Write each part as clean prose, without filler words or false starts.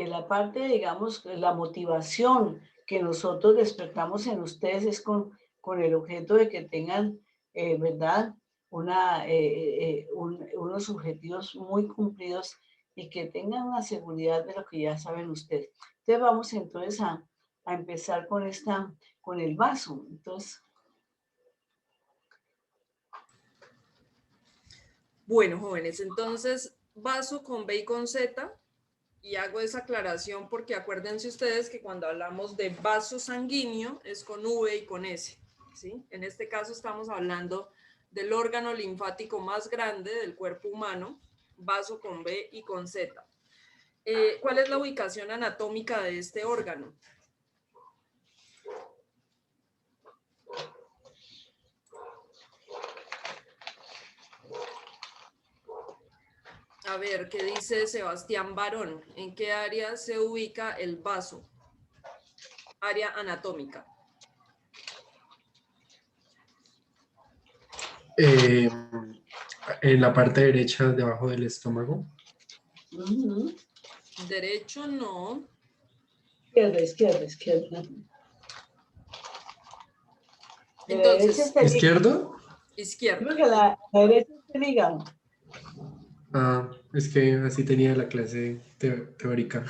la parte, digamos, la motivación que nosotros despertamos en ustedes es con el objeto de que tengan, ¿verdad? Unos objetivos muy cumplidos y que tengan una seguridad de lo que ya saben ustedes. Entonces vamos entonces a empezar con el vaso. Entonces, bueno, jóvenes, entonces vaso con B y con Z, y hago esa aclaración porque acuérdense ustedes que cuando hablamos de vaso sanguíneo es con V y con S, ¿sí? En este caso estamos hablando del órgano linfático más grande del cuerpo humano, vaso con B y con Z. ¿Cuál es la ubicación anatómica de este órgano? A ver, ¿qué dice Sebastián Barón? ¿En qué área se ubica el vaso? Área anatómica. Eh, en la parte derecha, debajo del estómago. Derecho no. izquierda. De la derecha Entonces, está el hígado. ¿Izquierdo? izquierdo. Creo que la derecha está el hígado. Ah, es que así tenía la clase teórica.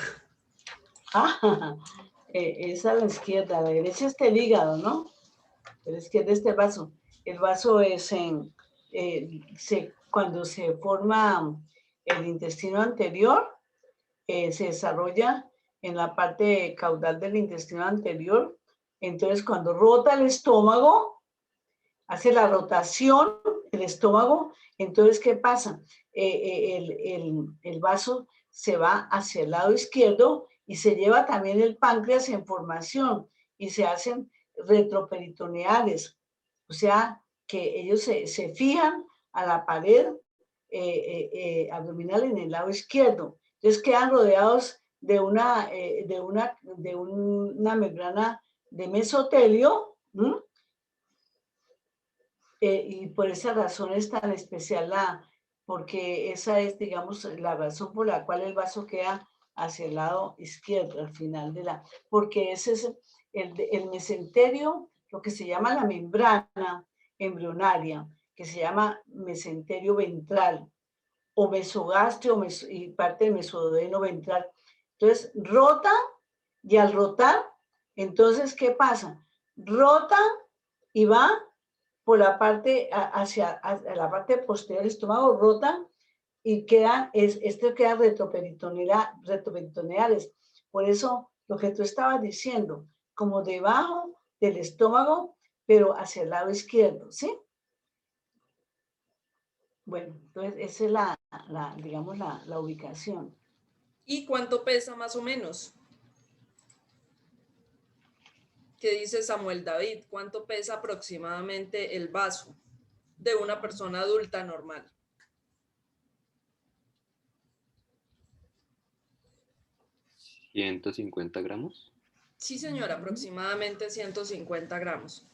Esa a la izquierda, a la derecha está el hígado, ¿no? A la izquierda está el vaso. El vaso es cuando se forma el intestino anterior, se desarrolla en la parte caudal del intestino anterior. Entonces, cuando rota el estómago, hace la rotación el estómago, entonces, ¿qué pasa? El vaso se va hacia el lado izquierdo y se lleva también el páncreas en formación y se hacen retroperitoneales, o sea, que ellos se fijan a la pared abdominal en el lado izquierdo. Entonces quedan rodeados de una membrana de mesotelio, ¿m? Y por esa razón es tan especial porque esa es, digamos, la razón por la cual el vaso queda hacia el lado izquierdo, al final porque ese es el mesenterio, lo que se llama la membrana embrionaria, que se llama mesenterio ventral, o mesogastrio y parte del mesoduodeno ventral. Entonces, rota, y al rotar, entonces, ¿qué pasa? Rota y va por la parte hacia la parte posterior del estómago, rota y esto queda retroperitoneales. Por eso, lo que tú estabas diciendo, como debajo del estómago, pero hacia el lado izquierdo, ¿sí? Bueno, entonces esa es digamos, la ubicación. ¿Y cuánto pesa más o menos? ¿Qué dice Samuel David? ¿Cuánto pesa aproximadamente el vaso de una persona adulta normal? ¿150 gramos? Sí, señora, aproximadamente 150 gramos.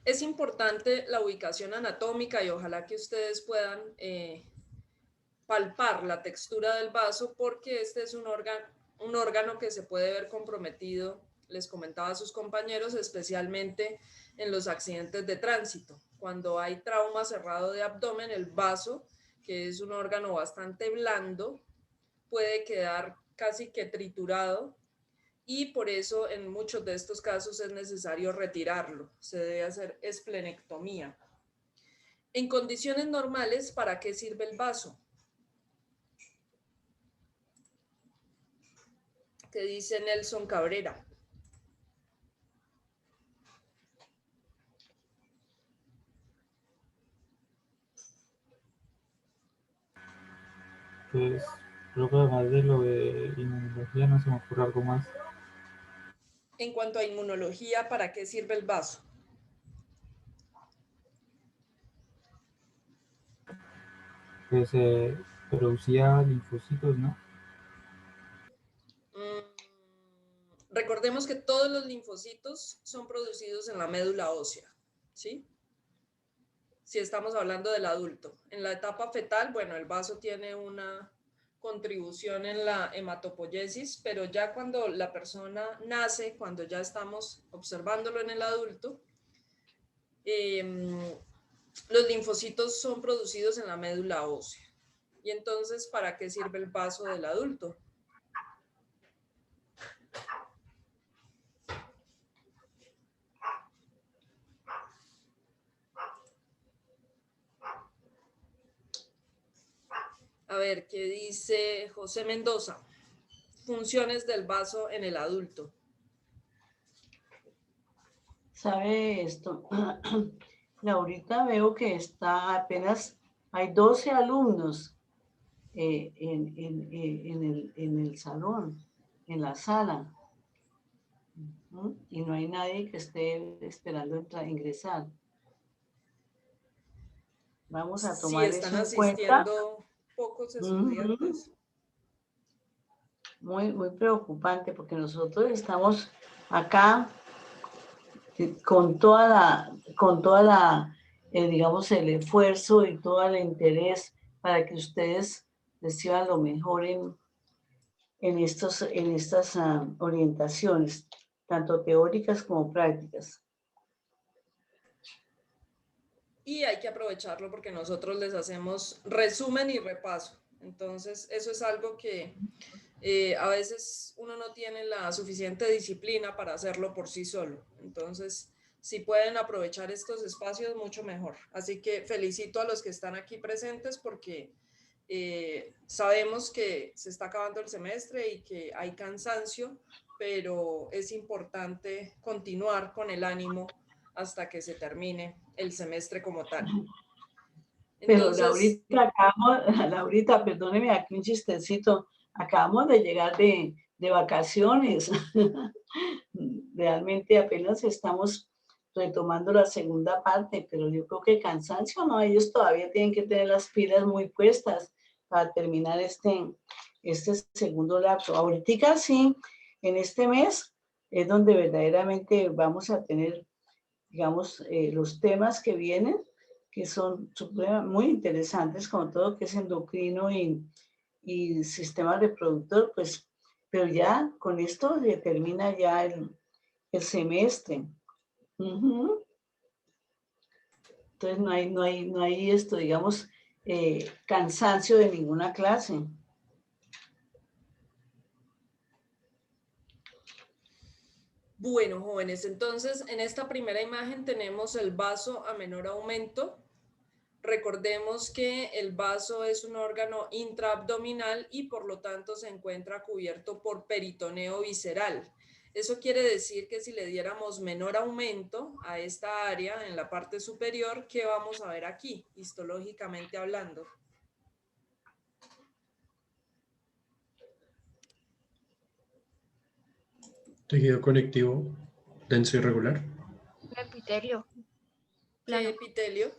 Es importante la ubicación anatómica y ojalá que ustedes puedan palpar la textura del vaso porque este es un órgano que se puede ver comprometido, les comentaba a sus compañeros, especialmente en los accidentes de tránsito. Cuando hay trauma cerrado de abdomen, el vaso, que es un órgano bastante blando, puede quedar casi que triturado y por eso en muchos de estos casos es necesario retirarlo. Se debe hacer esplenectomía. En condiciones normales, ¿para qué sirve el vaso? ¿Qué dice Nelson Cabrera? Pues creo que además de lo de inmunología no se me ocurre algo más. En cuanto a inmunología, ¿para qué sirve el vaso? Pues producía linfocitos, ¿no? Recordemos que todos los linfocitos son producidos en la médula ósea, ¿sí? Si estamos hablando del adulto. En la etapa fetal, bueno, el vaso tiene una contribución en la hematopoiesis, pero ya cuando la persona nace, cuando ya estamos observándolo en el adulto, los linfocitos son producidos en la médula ósea. Y entonces, ¿para qué sirve el vaso del adulto? A ver, ¿qué dice José Mendoza? Funciones del vaso en el adulto. ¿Sabe esto? Ahorita veo que está apenas, hay 12 alumnos en el salón, en la sala. Y no hay nadie que esté esperando ingresar. Vamos a Sí, tomar están eso en cuenta. asistiendo pocos estudiantes. Muy, muy preocupante porque nosotros estamos acá con toda la digamos, el esfuerzo y todo el interés para que ustedes reciban lo mejor en estas orientaciones, tanto teóricas como prácticas. Y hay que aprovecharlo porque nosotros les hacemos resumen y repaso. Entonces, eso es algo que a veces uno no tiene la suficiente disciplina para hacerlo por sí solo. Entonces, si pueden aprovechar estos espacios, mucho mejor. Así que felicito a los que están aquí presentes porque sabemos que se está acabando el semestre y que hay cansancio, pero es importante continuar con el ánimo hasta que se termine el semestre como tal. Pero Entonces, Laurita, perdóneme aquí un chistecito, acabamos de llegar de vacaciones. Realmente apenas estamos retomando la segunda parte, pero yo creo que cansancio no, ellos todavía tienen que tener las pilas muy puestas para terminar este segundo lapso. Ahorita sí, en este mes es donde verdaderamente vamos a tener, digamos, los temas que vienen, que son muy interesantes, como todo que es endocrino y sistema reproductor, pues, pero ya con esto se termina ya el semestre. Entonces no hay esto, digamos, cansancio de ninguna clase. bueno, jóvenes, entonces en esta primera imagen tenemos el vaso a menor aumento. Recordemos que el vaso es un órgano intraabdominal y por lo tanto se encuentra cubierto por peritoneo visceral. Eso quiere decir que si le diéramos menor aumento a esta área en la parte superior, ¿qué vamos a ver aquí, histológicamente hablando? Tejido conectivo denso y regular. Epitelio. ¿Qué Plano. epitelio?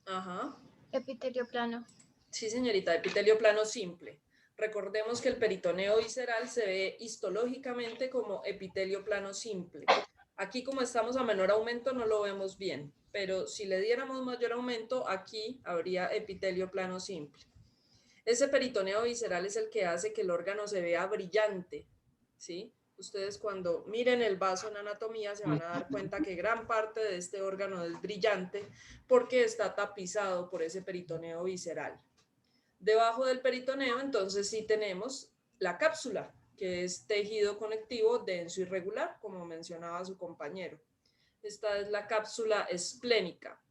Ajá. Epitelio plano. Sí, señorita, epitelio plano simple. Recordemos que el peritoneo visceral se ve histológicamente como epitelio plano simple. Aquí, como estamos a menor aumento, no lo vemos bien, pero si le diéramos mayor aumento, aquí habría epitelio plano simple. Ese peritoneo visceral es el que hace que el órgano se vea brillante, ¿sí? Ustedes cuando miren el vaso en anatomía se van a dar cuenta que gran parte de este órgano es brillante porque está tapizado por ese peritoneo visceral. Debajo del peritoneo, entonces sí tenemos la cápsula, que es tejido conectivo denso y regular, como mencionaba su compañero. Esta es la cápsula esplénica.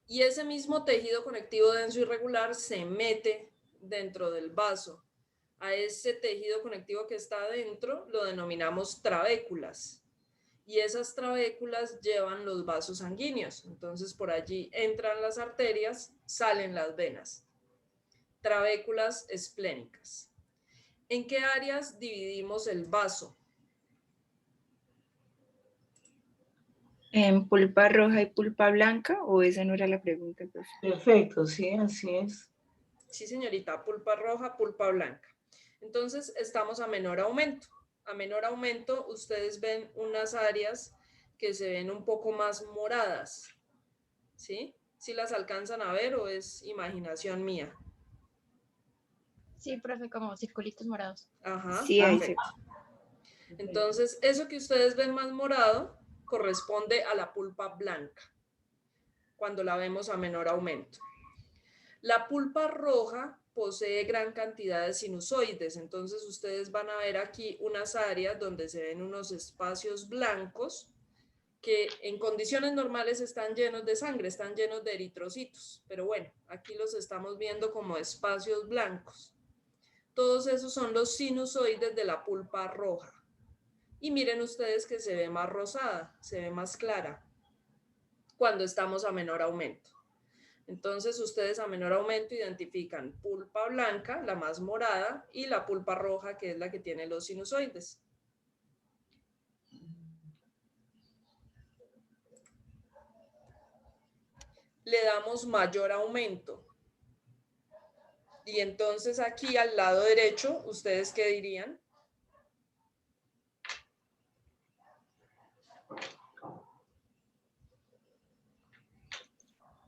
Y ese mismo tejido conectivo denso y regular se mete dentro del vaso. A ese tejido conectivo que está adentro lo denominamos trabéculas. Y esas trabéculas llevan los vasos sanguíneos. Entonces por allí entran las arterias, salen las venas. Trabéculas esplénicas. ¿En qué áreas dividimos el vaso? ¿En pulpa roja y pulpa blanca? ¿O esa no era la pregunta, profe? Perfecto, sí, así es. Sí, señorita, pulpa roja, pulpa blanca. Entonces estamos a menor aumento. A menor aumento ustedes ven unas áreas que se ven un poco más moradas. ¿Sí? ¿Sí las alcanzan a ver o es imaginación mía? Sí, profe, como circulitos morados. Ajá, Sí, ahí perfecto. Entonces, eso que ustedes ven más morado corresponde a la pulpa blanca, cuando la vemos a menor aumento. La pulpa roja posee gran cantidad de sinusoides, entonces ustedes van a ver aquí unas áreas donde se ven unos espacios blancos que en condiciones normales están llenos de sangre, están llenos de eritrocitos, pero bueno, aquí los estamos viendo como espacios blancos. Todos esos son los sinusoides de la pulpa roja. Y miren ustedes que se ve más rosada, se ve más clara cuando estamos a menor aumento. Entonces ustedes a menor aumento identifican pulpa blanca, la más morada, y la pulpa roja, que es la que tiene los sinusoides. Le damos mayor aumento. Y entonces aquí al lado derecho, ¿ustedes qué dirían?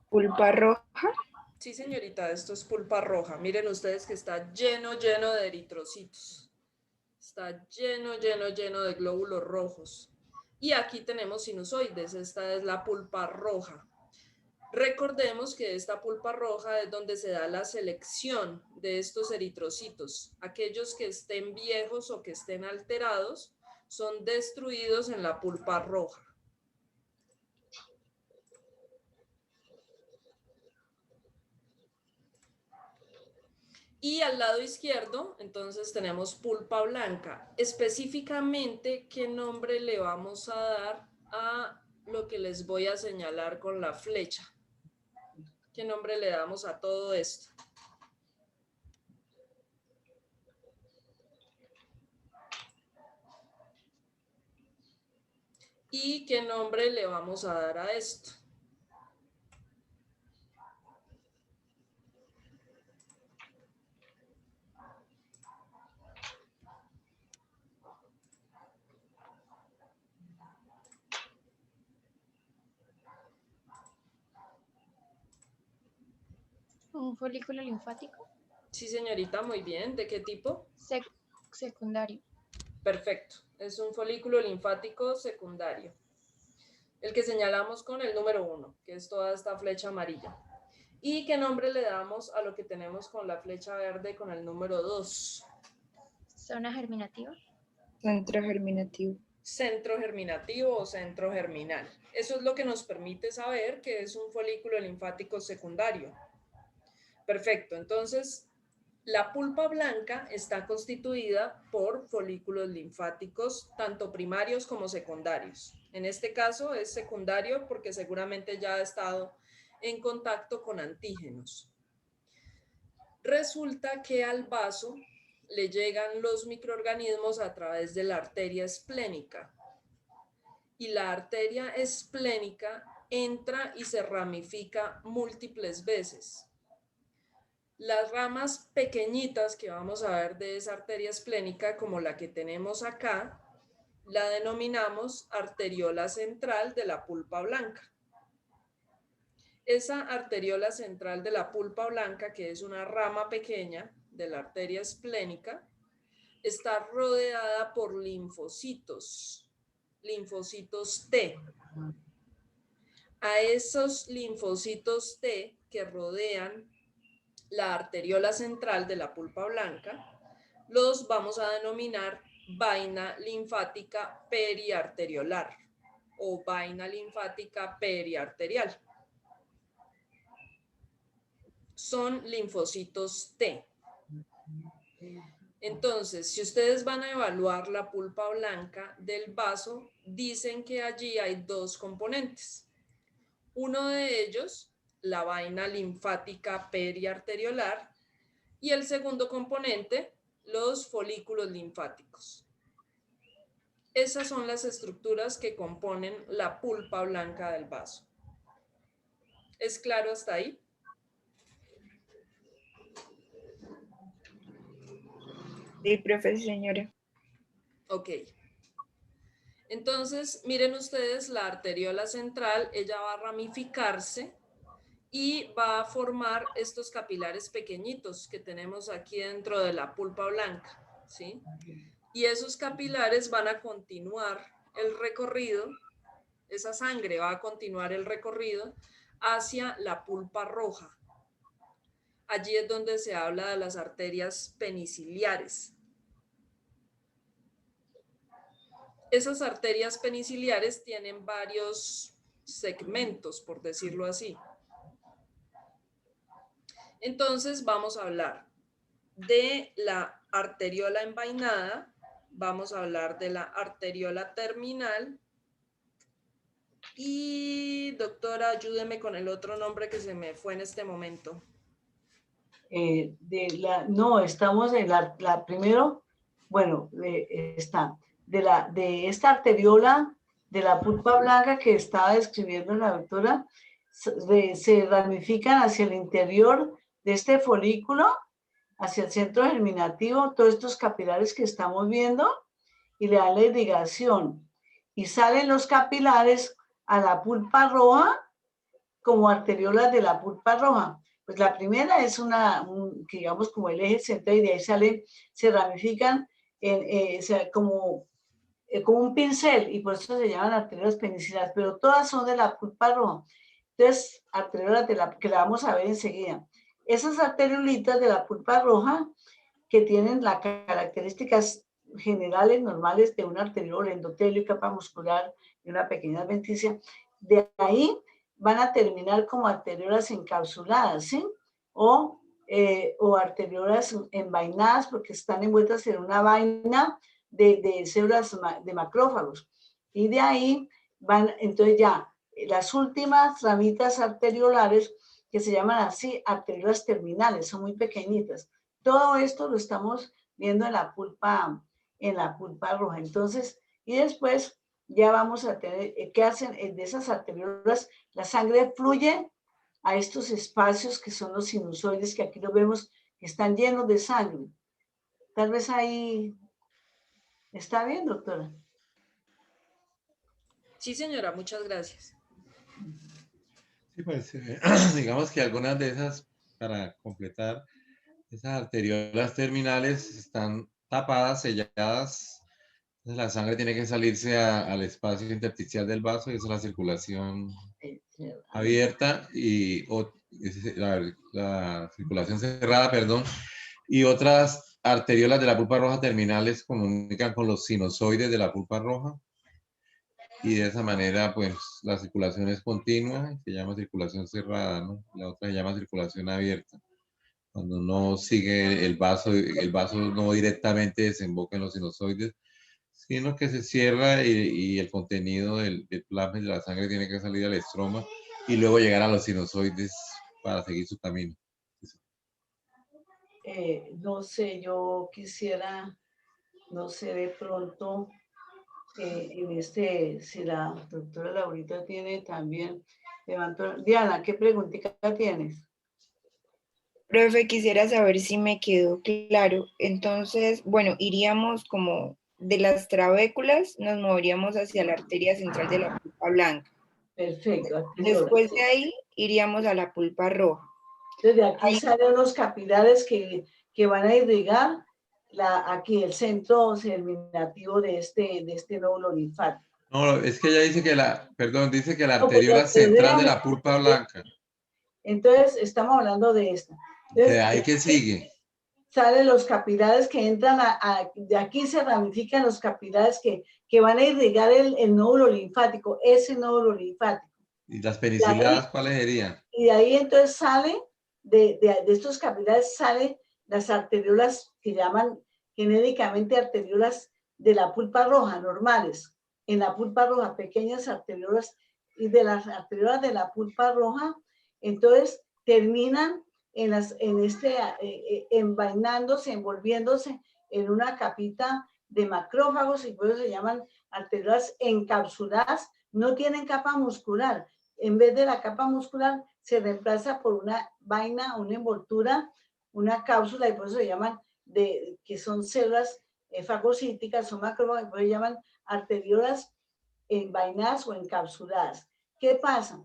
Pulpa roja. Sí, señorita, esto es pulpa roja. Miren ustedes que está lleno de eritrocitos. Está lleno de glóbulos rojos. Y aquí tenemos sinusoides. Esta es la pulpa roja. Recordemos que esta pulpa roja es donde se da la selección de estos eritrocitos. Aquellos que estén viejos o que estén alterados son destruidos en la pulpa roja. Y al lado izquierdo, entonces tenemos pulpa blanca. Específicamente, ¿qué nombre le vamos a dar a lo que les voy a señalar con la flecha? ¿Qué nombre le damos a todo esto? ¿Y qué nombre le vamos a dar a esto? Un folículo linfático Sí, señorita, muy bien. ¿De qué tipo? secundario. Perfecto. Es un folículo linfático secundario. El que señalamos con el número 1, que es toda esta flecha amarilla. ¿Y qué nombre le damos a lo que tenemos con la flecha verde con el número 2? Zona germinativa. Centro germinativo. Centro germinativo o centro germinal. Eso es lo que nos permite saber que es un folículo linfático secundario. Perfecto, entonces la pulpa blanca está constituida por folículos linfáticos tanto primarios como secundarios. En este caso es secundario porque seguramente ya ha estado en contacto con antígenos. Resulta que al vaso le llegan los microorganismos a través de la arteria esplénica. Y la arteria esplénica entra y se ramifica múltiples veces. Las ramas pequeñitas que vamos a ver de esa arteria esplénica, como la que tenemos acá, la denominamos arteriola central de la pulpa blanca. Esa arteriola central de la pulpa blanca, que es una rama pequeña de la arteria esplénica, está rodeada por linfocitos T. A esos linfocitos T que rodean la arteriola central de la pulpa blanca, los vamos a denominar vaina linfática periarteriolar o vaina linfática periarterial. Son linfocitos T. Entonces, si ustedes van a evaluar la pulpa blanca del vaso, dicen que allí hay dos componentes. Uno de ellos, la vaina linfática periarteriolar, y el segundo componente, los folículos linfáticos. Esas son las estructuras que componen la pulpa blanca del vaso. ¿Es claro hasta ahí? Sí, profe, señora. Ok. Entonces, miren ustedes la arteriola central, ella va a ramificarse y va a formar estos capilares pequeñitos que tenemos aquí dentro de la pulpa blanca, ¿sí? Y esos capilares van a continuar el recorrido, esa sangre va a continuar el recorrido hacia la pulpa roja. Allí es donde se habla de las arterias peniciliares. Esas arterias peniciliares tienen varios segmentos, por decirlo así. Entonces vamos a hablar de la arteriola envainada, vamos a hablar de la arteriola terminal y, doctora, ayúdeme con el otro nombre que se me fue en este momento. No, estamos en la primero, bueno, está, de esta arteriola de la pulpa blanca que estaba describiendo la doctora, se ramifican hacia el interior de este folículo, hacia el centro germinativo, todos estos capilares que estamos viendo, y le dan la irrigación. Y salen los capilares a la pulpa roja como arteriolas de la pulpa roja. Pues la primera es digamos, como el eje central, y de ahí se ramifican como un pincel, y por eso se llaman arteriolas peniciliares, pero todas son de la pulpa roja. Entonces, arteriolas que la vamos a ver enseguida. Esas arteriolitas de la pulpa roja, que tienen las características generales normales de un arteriol, endotelio y capa muscular y una pequeña adventicia, de ahí van a terminar como arteriolas encapsuladas, ¿sí? O arteriolas envainadas, porque están envueltas en una vaina de células de macrófagos. Y de ahí van, entonces ya, las últimas ramitas arteriolares, que se llaman así arteriolas terminales, son muy pequeñitas. Todo esto lo estamos viendo en la pulpa roja. Entonces, y después ya vamos a tener, ¿qué hacen de esas arteriolas? La sangre fluye a estos espacios que son los sinusoides, que aquí lo vemos, que están llenos de sangre. Tal vez ahí, ¿está bien, doctora? Sí, señora, muchas gracias. Sí, pues digamos que algunas de esas, para completar, esas arteriolas terminales están tapadas, selladas. Entonces la sangre tiene que salirse al espacio intersticial del vaso, y esa es la circulación abierta la circulación cerrada, perdón. Y otras arteriolas de la pulpa roja terminales comunican con los sinusoides de la pulpa roja. Y de esa manera, pues, la circulación es continua, se llama circulación cerrada, ¿no? La otra se llama circulación abierta. Cuando no sigue el vaso no directamente desemboca en los sinusoides, sino que se cierra y el contenido del plasma y de la sangre tiene que salir al estroma y luego llegar a los sinusoides para seguir su camino. No sé, yo quisiera, no sé, de pronto, si la doctora Laurita tiene también, Diana, ¿qué preguntita tienes? Profe, quisiera saber si me quedó claro. Entonces, bueno, iríamos como de las trabéculas, nos moveríamos hacia la arteria central de la pulpa blanca. Perfecto. Después de ahí, iríamos a la pulpa roja. Entonces, de aquí salen los capilares que van a irrigar aquí el centro germinativo de este nódulo linfático. No, es que ella dice que dice que la No, pues arteriola central de la pulpa blanca. Entonces, estamos hablando de esta. Entonces, ¿De ahí qué sigue? Salen los capilares que entran de aquí se ramifican los capilares que van a irrigar el nódulo linfático, ese nódulo linfático. ¿Y las peniciliadas cuáles serían? Y de ahí entonces salen, de estos capilares salen las arteriolas que llaman genéricamente arteriolas de la pulpa roja, normales. En la pulpa roja, pequeñas arteriolas, y de las arteriolas de la pulpa roja, entonces terminan envainándose, envolviéndose en una capita de macrófagos, y por eso se llaman arteriolas encapsuladas, no tienen capa muscular. En vez de la capa muscular, se reemplaza por una vaina, una envoltura, una cápsula, y por eso se llaman, que son células fagocíticas, son macrófagos, y por eso se llaman arteriolas envainadas o encapsuladas. ¿Qué pasa?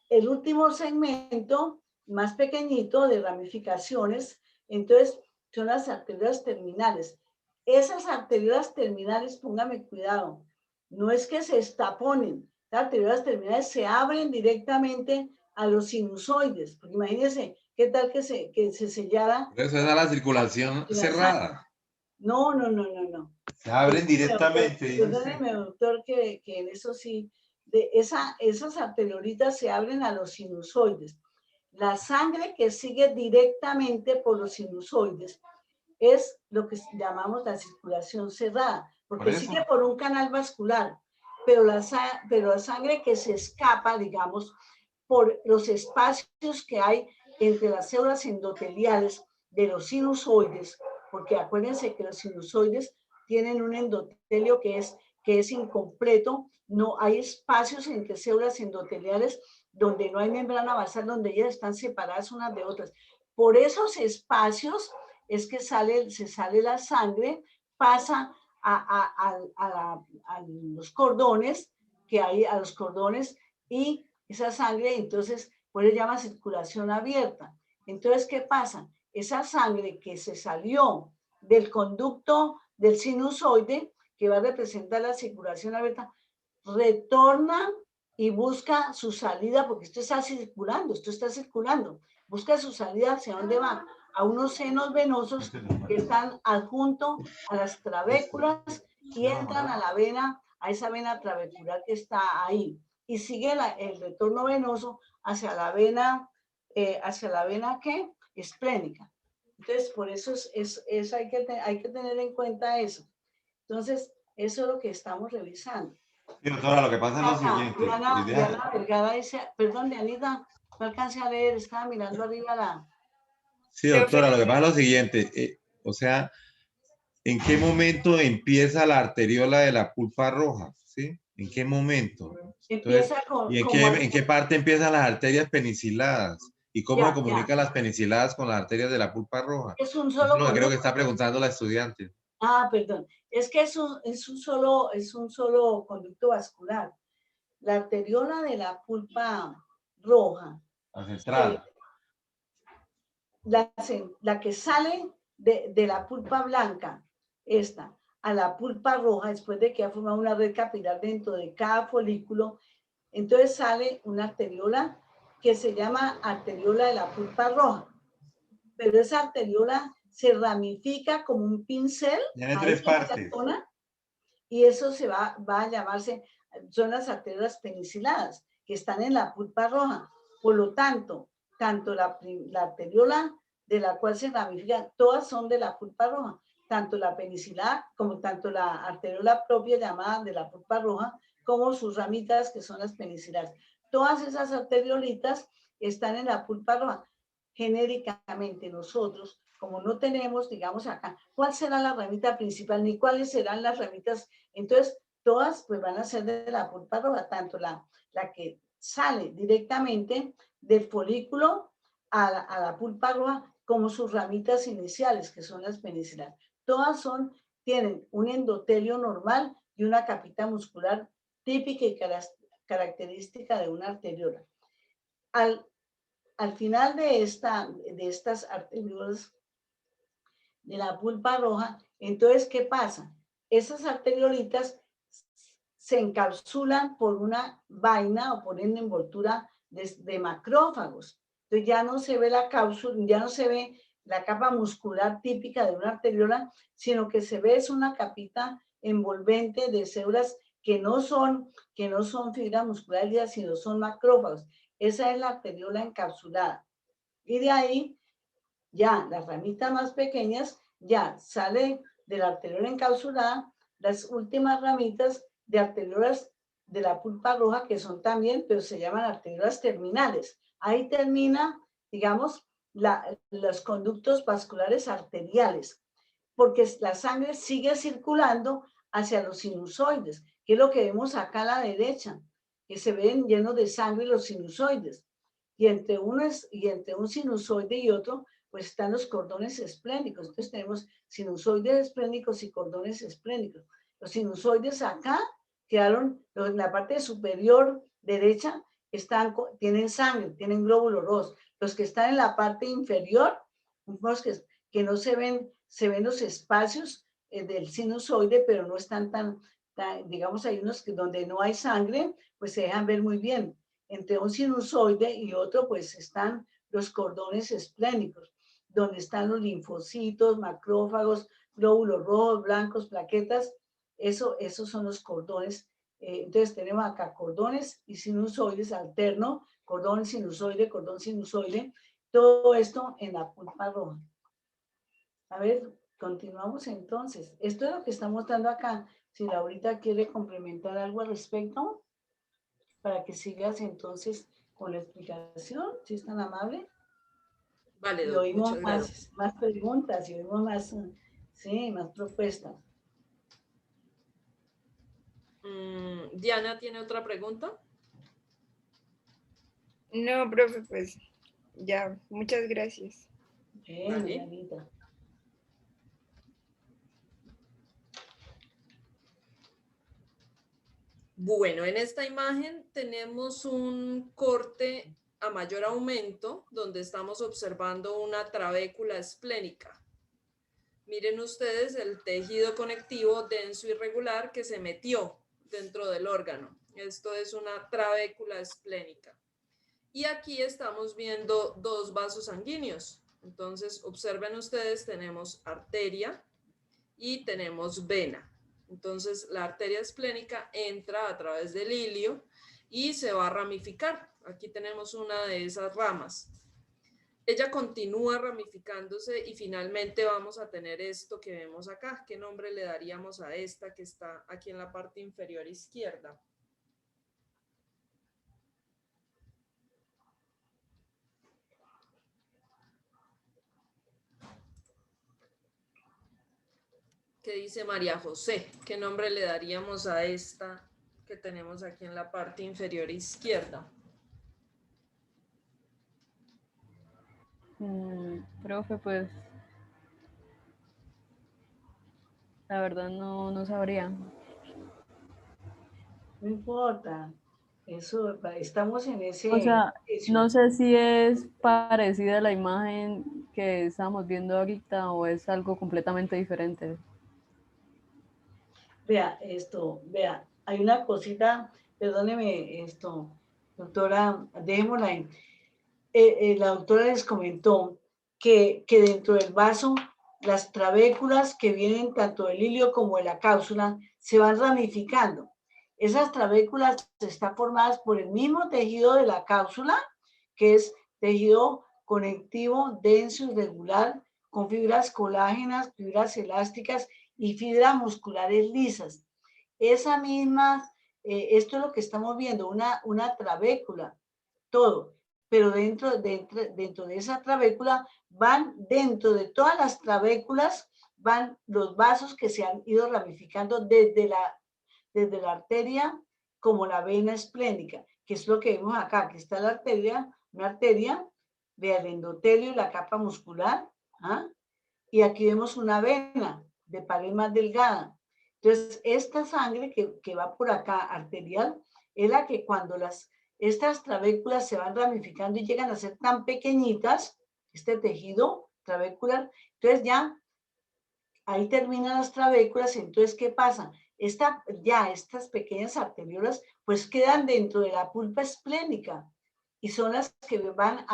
el último segmento, más pequeñito, de ramificaciones, entonces son las arteriolas terminales. Esas arteriolas terminales, póngame cuidado, no es que se estaponen, las arteriolas terminales se abren directamente a los sinusoides, porque imagínense, ¿qué tal que se sellara? Por eso es la circulación cerrada. No, no, no, no, no. Se abren directamente. Dice Perdóneme, doctor, que en eso sí, esas arteriolitas se abren a los sinusoides. La sangre que sigue directamente por los sinusoides es lo que llamamos la circulación cerrada, porque sigue por un canal vascular, pero la sangre que se escapa, digamos, por los espacios que hay entre las células endoteliales de los sinusoides, porque acuérdense que los sinusoides tienen un endotelio que es incompleto, no hay espacios entre células endoteliales donde no hay membrana basal, donde ellas están separadas unas de otras. Por esos espacios es que se sale la sangre, pasa a los cordones que hay, a los cordones, y esa sangre entonces pues le llama circulación abierta. Entonces, ¿qué pasa? Esa sangre que se salió del conducto del sinusoide, que va a representar la circulación abierta, retorna y busca su salida, porque esto está circulando, busca su salida. ¿Hacia dónde va? A unos senos venosos que están adjuntos a las trabéculas y entran a la vena, a esa vena trabecular que está ahí, y sigue el retorno venoso hacia la vena ¿qué? Esplénica. Entonces, por eso hay que tener en cuenta eso. Entonces, eso es lo que estamos revisando. Sí, doctora, lo que pasa es lo siguiente. Diana Vergara dice, perdón, Dianita, no alcancé a leer, estaba mirando arriba la... Sí, doctora, lo que pasa es lo siguiente. O sea, ¿en qué momento empieza la arteriola de la pulpa roja? ¿Sí? ¿En qué momento? Entonces, ¿y en qué parte empiezan las arterias peniciladas? ¿Y cómo se comunican las peniciladas con las arterias de la pulpa roja? Es un solo Eso es lo que creo que está preguntando la estudiante. Ah, perdón. Es que es un solo conducto vascular. La arteriola de la pulpa roja. La central. La que sale de la pulpa blanca, esta, a la pulpa roja, después de que ha formado una red capilar dentro de cada folículo, entonces sale una arteriola que se llama arteriola de la pulpa roja. Pero esa arteriola se ramifica como un pincel. Tiene 3 partes. Y eso va a llamarse, son las arteriolas peniciladas, que están en la pulpa roja. Por lo tanto, tanto la arteriola de la cual se ramifica, todas son de la pulpa roja, tanto la penicilada como tanto la arteriola propia llamada de la pulpa roja, como sus ramitas que son las peniciladas. Todas esas arteriolitas están en la pulpa roja. Genéricamente nosotros, como no tenemos, digamos acá, ¿cuál será la ramita principal? Ni cuáles serán las ramitas. Entonces, todas pues van a ser de la pulpa roja, tanto la que sale directamente del folículo a la pulpa roja, como sus ramitas iniciales, que son las peniciladas. Todas tienen un endotelio normal y una capita muscular típica y característica de una arteriola. Al final de estas arteriolas de la pulpa roja, entonces, ¿qué pasa? Esas arteriolitas se encapsulan por una vaina o por una envoltura de macrófagos. Entonces ya no se ve la cápsula, ya no se ve la capa muscular típica de una arteriola, sino que se ve es una capita envolvente de células que no son fibras musculares, sino son macrófagos. Esa es la arteriola encapsulada. Y de ahí, ya las ramitas más pequeñas, ya sale de la arteriola encapsulada las últimas ramitas de arteriolas de la pulpa roja, que son también, pero se llaman arteriolas terminales. Ahí termina, digamos, los conductos vasculares arteriales, porque la sangre sigue circulando hacia los sinusoides, que es lo que vemos acá a la derecha, que se ven llenos de sangre los sinusoides. Y entre un sinusoide y otro, pues están los cordones esplénicos. Entonces tenemos sinusoides esplénicos y cordones esplénicos. Los sinusoides acá quedaron, en la parte superior derecha, tienen sangre, tienen glóbulos rojos. Los que están en la parte inferior, unos que no se ven los espacios del sinusoide, pero no están digamos, hay unos que donde no hay sangre, pues se dejan ver muy bien. Entre un sinusoide y otro, pues están los cordones esplénicos, donde están los linfocitos, macrófagos, glóbulos rojos, blancos, plaquetas. Esos son los cordones. Entonces tenemos acá cordones y sinusoides alterno, cordón sinusoide, todo esto en la pulpa roja. A ver, continuamos entonces. Esto es lo que está mostrando acá. Si Laurita quiere complementar algo al respecto, para que sigas entonces con la explicación, si es tan amable. Vale, Y Doc, oímos muchas gracias. más preguntas y oímos más, sí, más propuestas. Diana, ¿tiene otra pregunta? No, profe, pues ya, muchas gracias. Bien, Vale. Dianita. Bueno, en esta imagen tenemos un corte a mayor aumento donde estamos observando una trabécula esplénica. Miren ustedes el tejido conectivo denso y irregular que se metió dentro del órgano. Esto es una trabécula esplénica. Y aquí estamos viendo dos vasos sanguíneos. Entonces, observen ustedes, tenemos arteria y tenemos vena. Entonces, la arteria esplénica entra a través del ilio y se va a ramificar. Aquí tenemos una de esas ramas. Ella continúa ramificándose y finalmente vamos a tener esto que vemos acá. ¿Qué nombre le daríamos a esta que está aquí en la parte inferior izquierda? ¿Qué dice María José? ¿Qué nombre le daríamos a esta que tenemos aquí en la parte inferior izquierda? Profe, pues la verdad no sabría. No importa. Eso, estamos en ese O sea, ejercicio. no sé si es parecida a la imagen que estamos viendo ahorita o es algo completamente diferente. Vea, hay una cosita, perdóneme doctora, dejémosla ahí. La doctora les comentó que dentro del vaso, las trabéculas que vienen tanto del ilio como de la cápsula se van ramificando. Esas trabéculas están formadas por el mismo tejido de la cápsula, que es tejido conectivo, denso y regular, con fibras colágenas, fibras elásticas y fibras musculares lisas. Esa misma, esto es lo que estamos viendo, una trabécula, todo. Pero dentro de esa trabécula van, dentro de todas las trabéculas, van los vasos que se han ido ramificando desde la arteria como la vena esplénica, que es lo que vemos acá, que está la arteria, una arteria, vea el endotelio y la capa muscular, ¿ah? Y aquí vemos una vena de pared más delgada. Entonces, esta sangre que va por acá, arterial, es la que cuando estas trabéculas se van ramificando y llegan a ser tan pequeñitas, este tejido trabecular, entonces ya ahí terminan las trabéculas. Entonces, ¿qué pasa? Estas pequeñas arteriolas pues quedan dentro de la pulpa esplénica y son las que van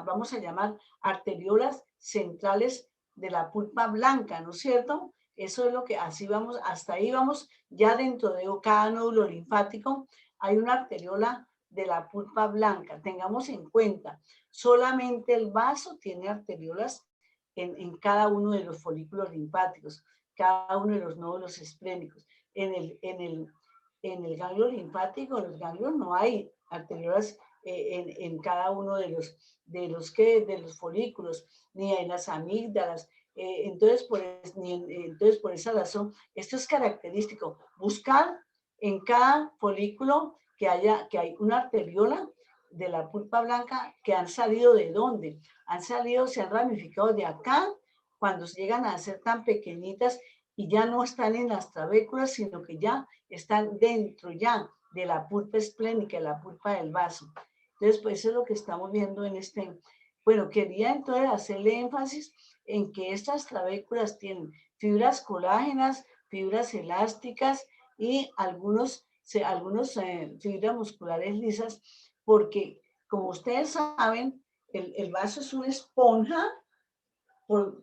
vamos a llamar arteriolas centrales de la pulpa blanca, ¿no es cierto? Eso es lo que, así vamos, hasta ahí vamos, ya dentro de cada nódulo linfático hay una arteriola de la pulpa blanca. Tengamos en cuenta, solamente el vaso tiene arteriolas en cada uno de los folículos linfáticos, cada uno de los nódulos esplénicos. En el ganglio linfático, los ganglios, no hay arteriolas en cada uno de los folículos, ni en las amígdalas. Entonces, por esa razón, esto es característico. Buscar en cada folículo que hay una arteriola de la pulpa blanca que han salido de dónde. Se han ramificado de acá, cuando llegan a ser tan pequeñitas y ya no están en las trabéculas, sino que ya están dentro ya de la pulpa esplénica, de la pulpa del vaso. Entonces, pues eso es lo que estamos viendo en este. Bueno, quería entonces hacerle énfasis en que estas trabéculas tienen fibras colágenas, fibras elásticas y algunos fibras musculares lisas, porque como ustedes saben, el vaso es una esponja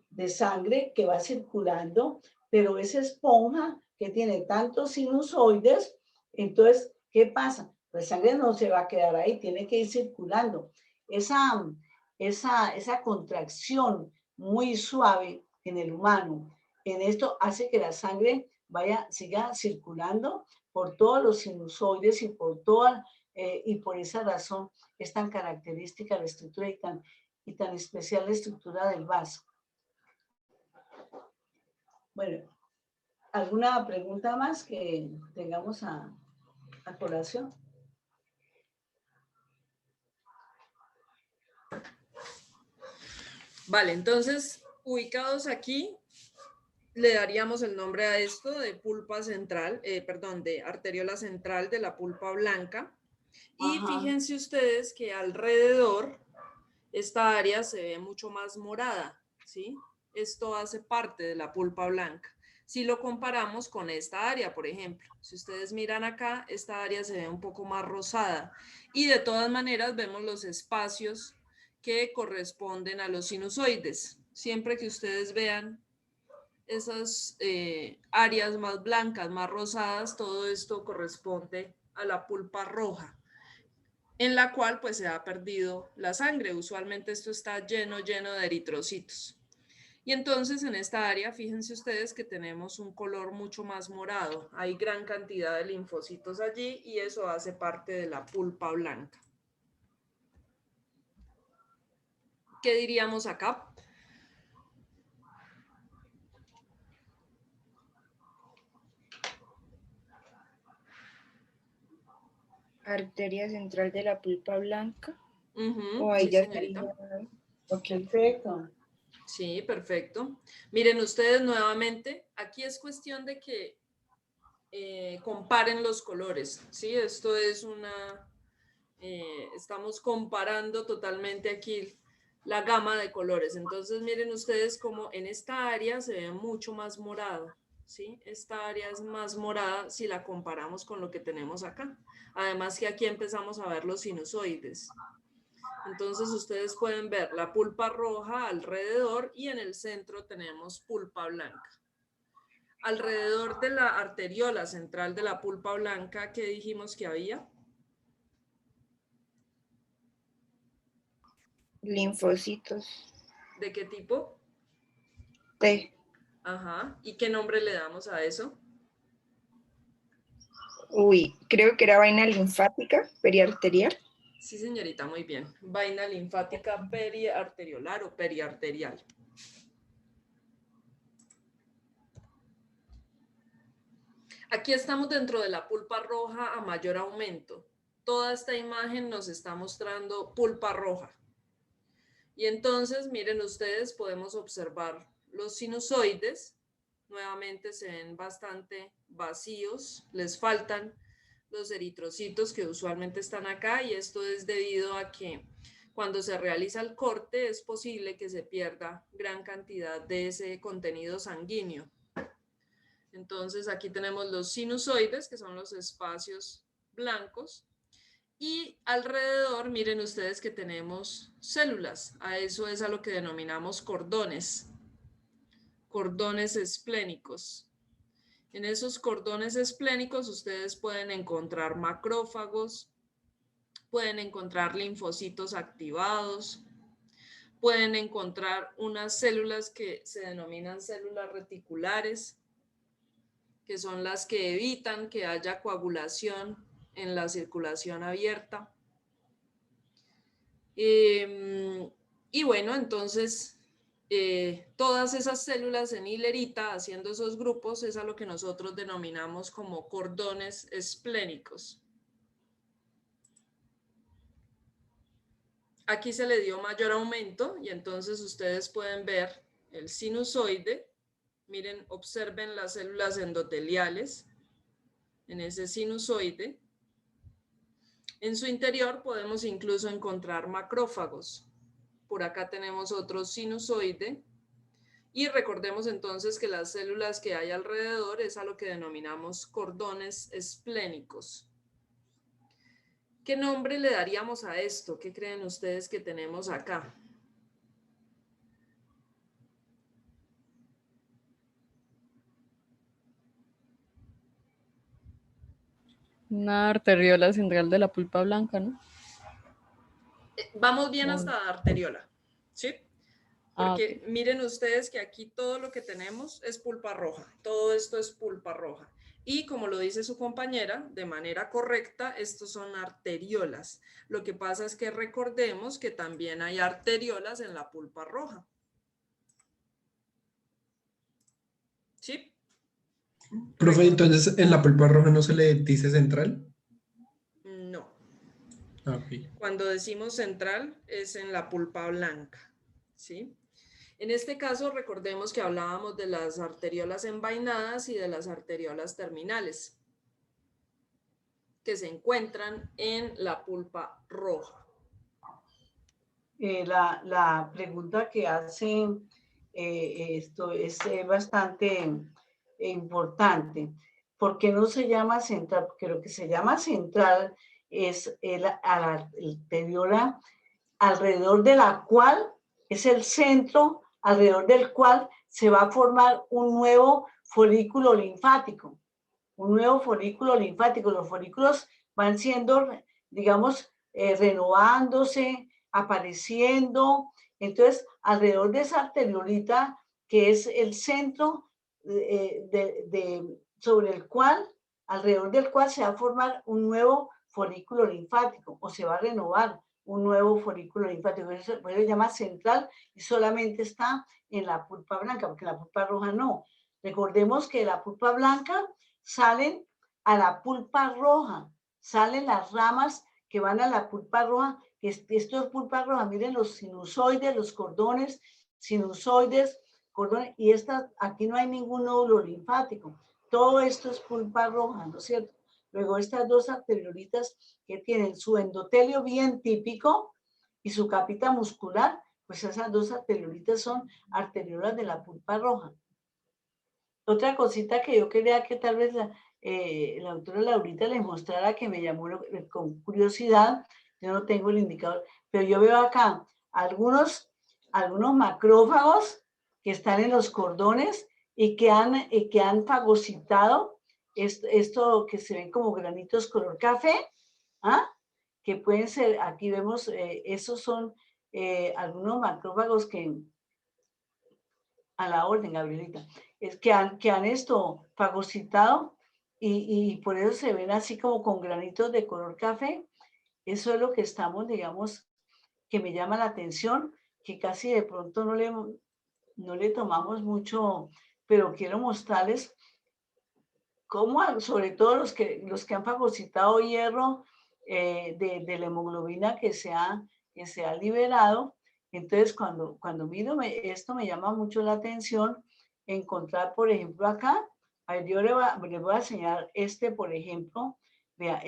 de sangre que va circulando, pero esa esponja que tiene tantos sinusoides, entonces, ¿qué pasa? La sangre no se va a quedar ahí, tiene que ir circulando. Esa contracción muy suave en el humano, en esto hace que la sangre siga circulando por todos los sinusoides y por esa razón es tan característica la estructura y tan especial la estructura del vaso. Bueno, ¿alguna pregunta más que tengamos a colación? Vale, entonces, ubicados aquí, le daríamos el nombre a esto de pulpa central, de arteriola central de la pulpa blanca. Y Ajá. fíjense ustedes que alrededor esta área se ve mucho más morada, ¿sí? Esto hace parte de la pulpa blanca. Si lo comparamos con esta área, por ejemplo, si ustedes miran acá, esta área se ve un poco más rosada. Y de todas maneras vemos los espacios que corresponden a los sinusoides. Siempre que ustedes vean esas áreas más blancas, más rosadas, todo esto corresponde a la pulpa roja, en la cual pues se ha perdido la sangre. Usualmente esto está lleno de eritrocitos. Y entonces en esta área, fíjense ustedes que tenemos un color mucho más morado. Hay gran cantidad de linfocitos allí y eso hace parte de la pulpa blanca. ¿Qué diríamos acá? Arteria central de la pulpa blanca. Uh-huh, O ahí sí, ya señorita. estaría. Okay. Perfecto. Sí, perfecto. Miren ustedes nuevamente, aquí es cuestión de que comparen los colores, ¿sí? Esto es estamos comparando totalmente aquí la gama de colores. Entonces miren ustedes como en esta área se ve mucho más morado, ¿sí? Esta área es más morada si la comparamos con lo que tenemos acá. Además que aquí empezamos a ver los sinusoides. Entonces ustedes pueden ver la pulpa roja alrededor y en el centro tenemos pulpa blanca. Alrededor de la arteriola central de la pulpa blanca, ¿qué dijimos que había? Linfocitos. ¿De qué tipo? T. Ajá. ¿Y qué nombre le damos a eso? Uy, creo que era vaina linfática, periarterial. Sí, señorita, muy bien. Vaina linfática periarteriolar o periarterial. Aquí estamos dentro de la pulpa roja a mayor aumento. Toda esta imagen nos está mostrando pulpa roja. Y entonces, miren ustedes, podemos observar los sinusoides. Nuevamente se ven bastante vacíos, les faltan los eritrocitos que usualmente están acá y esto es debido a que cuando se realiza el corte es posible que se pierda gran cantidad de ese contenido sanguíneo. Entonces aquí tenemos los sinusoides, que son los espacios blancos, y alrededor miren ustedes que tenemos células. A eso es a lo que denominamos cordones esplénicos. En esos cordones esplénicos ustedes pueden encontrar macrófagos, pueden encontrar linfocitos activados, pueden encontrar unas células que se denominan células reticulares, que son las que evitan que haya coagulación en la circulación abierta. Y bueno, entonces todas esas células en hilerita, haciendo esos grupos, es a lo que nosotros denominamos como cordones esplénicos. Aquí se le dio mayor aumento y entonces ustedes pueden ver el sinusoide. Miren, observen las células endoteliales en ese sinusoide. En su interior podemos incluso encontrar macrófagos. Por acá tenemos otro sinusoide. Y recordemos entonces que las células que hay alrededor es a lo que denominamos cordones esplénicos. ¿Qué nombre le daríamos a esto? ¿Qué creen ustedes que tenemos acá? Una arteriola central de la pulpa blanca, ¿no? Vamos bien hasta la arteriola, ¿sí? Porque Ok. miren ustedes que aquí todo lo que tenemos es pulpa roja. Todo esto es pulpa roja. Y como lo dice su compañera, de manera correcta, estos son arteriolas. Lo que pasa es que recordemos que también hay arteriolas en la pulpa roja. ¿Sí? Profe, entonces en la pulpa roja no se le dice central. No. Ok. Cuando decimos central es en la pulpa blanca, ¿sí? En este caso, recordemos que hablábamos de las arteriolas envainadas y de las arteriolas terminales, que se encuentran en la pulpa roja. La pregunta que hace esto es bastante importante. ¿Por qué no se llama central? Porque lo que se llama central es la arteriola alrededor de la cual es el centro, alrededor del cual se va a formar un nuevo folículo linfático. Un nuevo folículo linfático. Los folículos van siendo, digamos, renovándose, apareciendo. Entonces, alrededor de esa arteriolita, que es el centro sobre el cual, alrededor del cual se va a formar un nuevo folículo linfático o se va a renovar un nuevo folículo linfático. Por eso se llama central y solamente está en la pulpa blanca, porque en la pulpa roja no. Recordemos que la pulpa blanca salen a la pulpa roja, salen las ramas que van a la pulpa roja, que esto es pulpa roja, miren los sinusoides, los cordones, sinusoides, cordones, y aquí no hay ningún nódulo linfático, todo esto es pulpa roja, ¿no es cierto? Luego estas dos arteriolitas que tienen su endotelio bien típico y su capita muscular, pues esas dos arteriolitas son arteriolas de la pulpa roja. Otra cosita que yo quería que tal vez la doctora Laurita les mostrara, que me llamó con curiosidad, yo no tengo el indicador, pero yo veo acá algunos macrófagos que están en los cordones y que han fagocitado esto que se ven como granitos color café, ¿ah? Que pueden ser, aquí vemos, esos son algunos macrófagos que, a la orden, Gabrielita, es que han fagocitado y por eso se ven así como con granitos de color café. Eso es lo que estamos, digamos, que me llama la atención, que casi de pronto no le tomamos mucho, pero quiero mostrarles cómo, sobre todo los que han fagocitado hierro de la hemoglobina que se ha liberado. Entonces, cuando miro esto, me llama mucho la atención encontrar, por ejemplo, acá, a ver, yo les voy a enseñar por ejemplo, vea,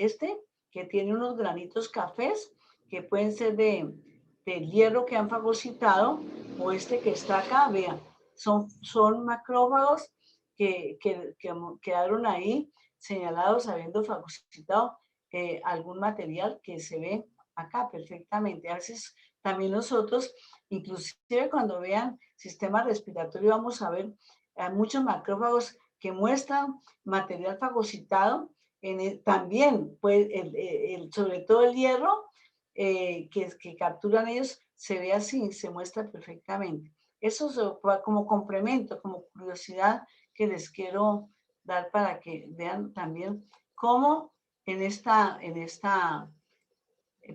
que tiene unos granitos cafés que pueden ser del hierro que han fagocitado, o que está acá, vea, son macrófagos que quedaron ahí señalados habiendo fagocitado algún material que se ve acá perfectamente. A veces también nosotros, inclusive cuando vean sistema respiratorio, vamos a ver muchos macrófagos que muestran material fagocitado. También, pues, sobre todo el hierro que capturan ellos, se ve así, se muestra perfectamente. Eso como complemento, como curiosidad que les quiero dar para que vean también cómo en esta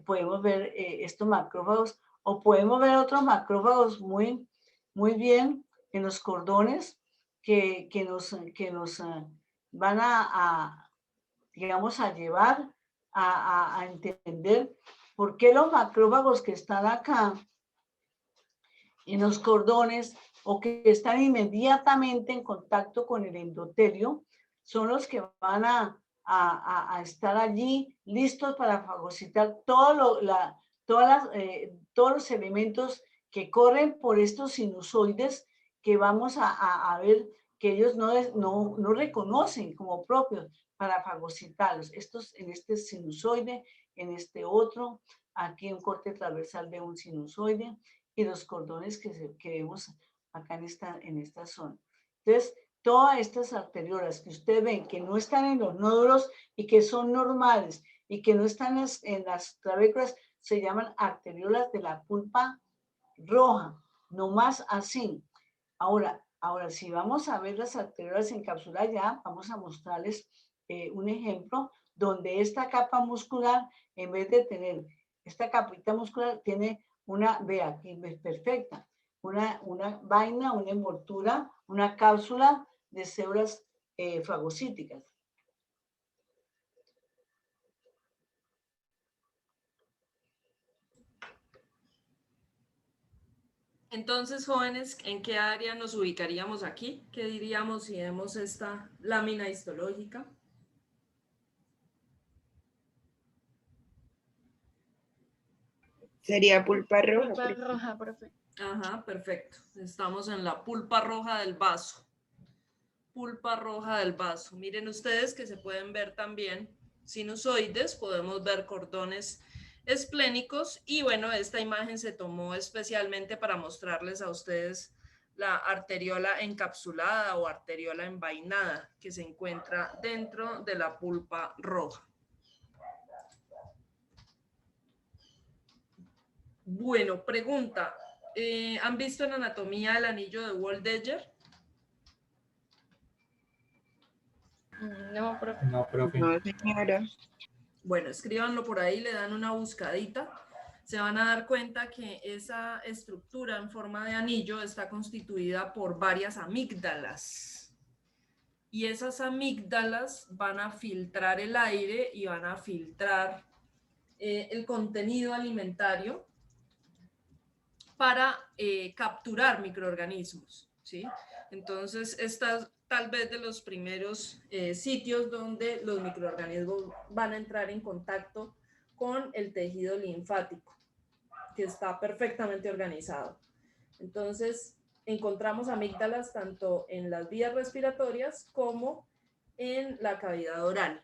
podemos ver estos macrófagos, o podemos ver otros macrófagos muy bien en los cordones que nos van digamos, a llevar a entender por qué los macrófagos que están acá en los cordones o que están inmediatamente en contacto con el endotelio son los que van a a estar allí listos para fagocitar todos los elementos que corren por estos sinusoides que vamos a ver que ellos no reconocen como propios para fagocitarlos. Estos en este sinusoide, en este otro, aquí un corte transversal de un sinusoide y los cordones que vemos acá en esta zona. Entonces, todas estas arteriolas que ustedes ven que no están en los nódulos y que son normales y que no están en las trabéculas, se llaman arteriolas de la pulpa roja, no más así. Ahora, si vamos a ver las arteriolas encapsuladas ya, vamos a mostrarles un ejemplo donde esta capa muscular, en vez de tener esta capita muscular, tiene vea aquí, es perfecta, una vaina, una envoltura, una cápsula de células fagocíticas. Entonces, jóvenes, ¿en qué área nos ubicaríamos aquí? ¿Qué diríamos si vemos esta lámina histológica? Sería pulpa roja. Pulpa roja, profe. Ajá, perfecto. Estamos en la pulpa roja del vaso. Pulpa roja del vaso. Miren ustedes que se pueden ver también sinusoides, podemos ver cordones esplénicos y bueno, esta imagen se tomó especialmente para mostrarles a ustedes la arteriola encapsulada o arteriola envainada que se encuentra dentro de la pulpa roja. Bueno, pregunta. ¿Han visto en anatomía el anillo de Waldeyer? No, profe. No, profe. No, señora. Bueno, escríbanlo por ahí, le dan una buscadita. Se van a dar cuenta que esa estructura en forma de anillo está constituida por varias amígdalas. Y esas amígdalas van a filtrar el aire y van a filtrar el contenido alimentario para capturar microorganismos, ¿sí? Entonces, esta tal vez de los primeros sitios donde los microorganismos van a entrar en contacto con el tejido linfático, que está perfectamente organizado. Entonces, encontramos amígdalas tanto en las vías respiratorias como en la cavidad oral.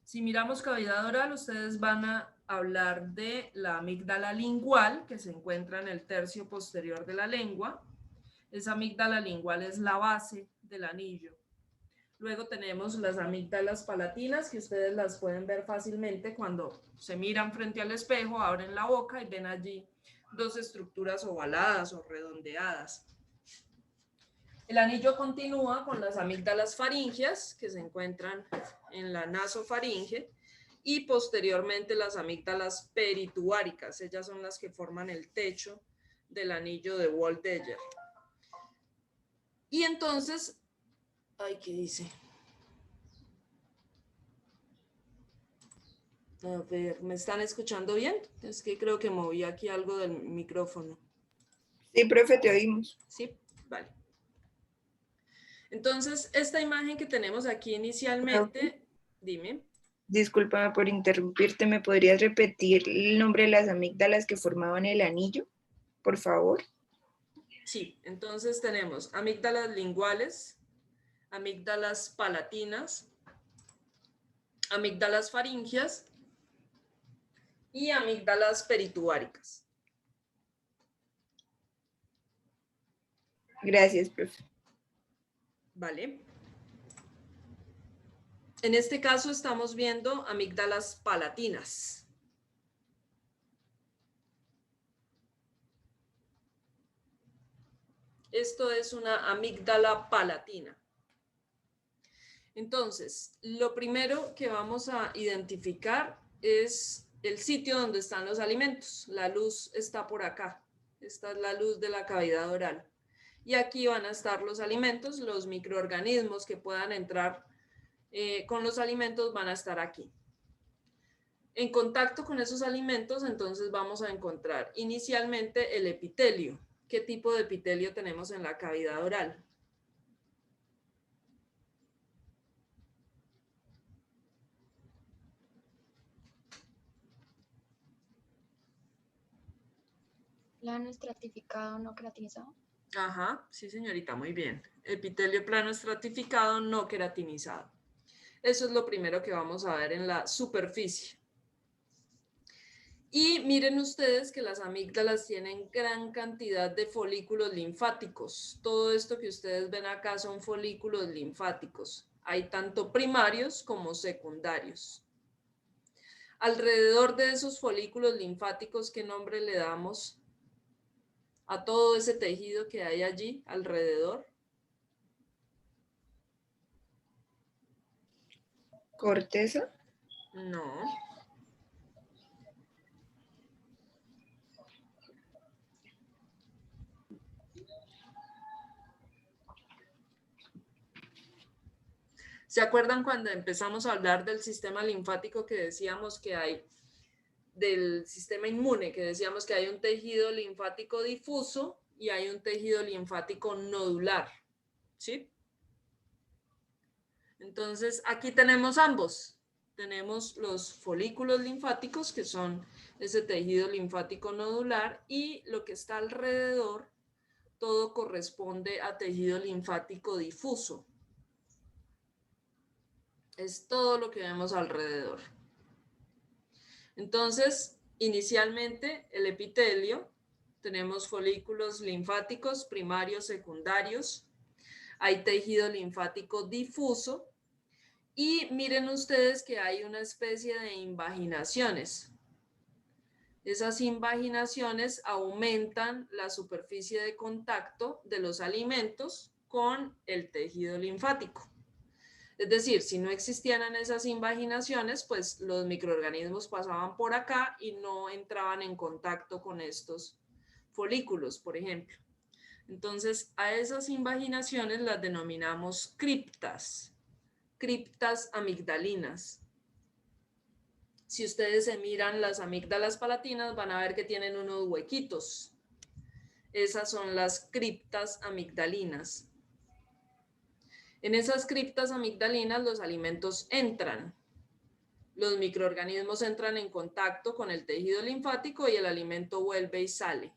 Si miramos cavidad oral, ustedes van a hablar de la amígdala lingual, que se encuentra en el tercio posterior de la lengua. Esa amígdala lingual es la base del anillo. Luego tenemos las amígdalas palatinas, que ustedes las pueden ver fácilmente cuando se miran frente al espejo, abren la boca y ven allí dos estructuras ovaladas o redondeadas. El anillo continúa con las amígdalas faringeas, que se encuentran en la nasofaringe, y posteriormente las amígdalas perituáricas. Ellas son las que forman el techo del anillo de Waldeyer. Y entonces, ay, ¿qué dice? A ver, ¿me están escuchando bien? Es que creo que moví aquí algo del micrófono. Sí, profe, te oímos. Sí, vale. Entonces, esta imagen que tenemos aquí inicialmente, dime. Discúlpame por interrumpirte, ¿me podrías repetir el nombre de las amígdalas que formaban el anillo, por favor? Sí, entonces tenemos amígdalas linguales, amígdalas palatinas, amígdalas faringeas y amígdalas perituáricas. Gracias, profe. Vale. En este caso estamos viendo amígdalas palatinas. Esto es una amígdala palatina. Entonces, lo primero que vamos a identificar es el sitio donde están los alimentos. La luz está por acá. Esta es la luz de la cavidad oral. Y aquí van a estar los alimentos, los microorganismos que puedan entrar con los alimentos van a estar aquí. En contacto con esos alimentos, entonces vamos a encontrar inicialmente el epitelio. ¿Qué tipo de epitelio tenemos en la cavidad oral? Plano estratificado no queratinizado. Ajá, sí señorita, muy bien. Epitelio plano estratificado no queratinizado. Eso es lo primero que vamos a ver en la superficie. Y miren ustedes que las amígdalas tienen gran cantidad de folículos linfáticos. Todo esto que ustedes ven acá son folículos linfáticos. Hay tanto primarios como secundarios. Alrededor de esos folículos linfáticos, ¿qué nombre le damos a todo ese tejido que hay allí alrededor? ¿Corteza? No. ¿Se acuerdan cuando empezamos a hablar del sistema linfático que decíamos que hay, del sistema inmune, que decíamos que hay un tejido linfático difuso y hay un tejido linfático nodular? ¿Sí? Entonces, aquí tenemos ambos. Tenemos los folículos linfáticos, que son ese tejido linfático nodular, y lo que está alrededor, todo corresponde a tejido linfático difuso. Es todo lo que vemos alrededor. Entonces, inicialmente, el epitelio, tenemos folículos linfáticos primarios, secundarios, hay tejido linfático difuso, y miren ustedes que hay una especie de invaginaciones. Esas invaginaciones aumentan la superficie de contacto de los alimentos con el tejido linfático. Es decir, si no existieran esas invaginaciones, pues los microorganismos pasaban por acá y no entraban en contacto con estos folículos, por ejemplo. Entonces, a esas invaginaciones las denominamos criptas, criptas amigdalinas. Si ustedes se miran las amígdalas palatinas, van a ver que tienen unos huequitos. Esas son las criptas amigdalinas. En esas criptas amigdalinas los alimentos entran. Los microorganismos entran en contacto con el tejido linfático y el alimento vuelve y sale.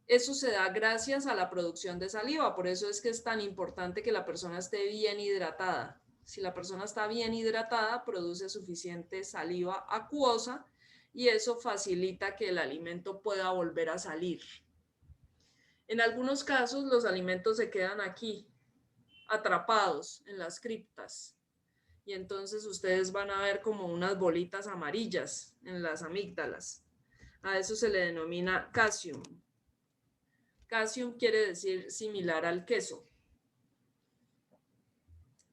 Eso se da gracias a la producción de saliva. Por eso es que es tan importante que la persona esté bien hidratada. Si la persona está bien hidratada, produce suficiente saliva acuosa y eso facilita que el alimento pueda volver a salir. En algunos casos, los alimentos se quedan aquí, atrapados en las criptas, y entonces ustedes van a ver como unas bolitas amarillas en las amígdalas. A eso se le denomina caseum. Caseum quiere decir similar al queso.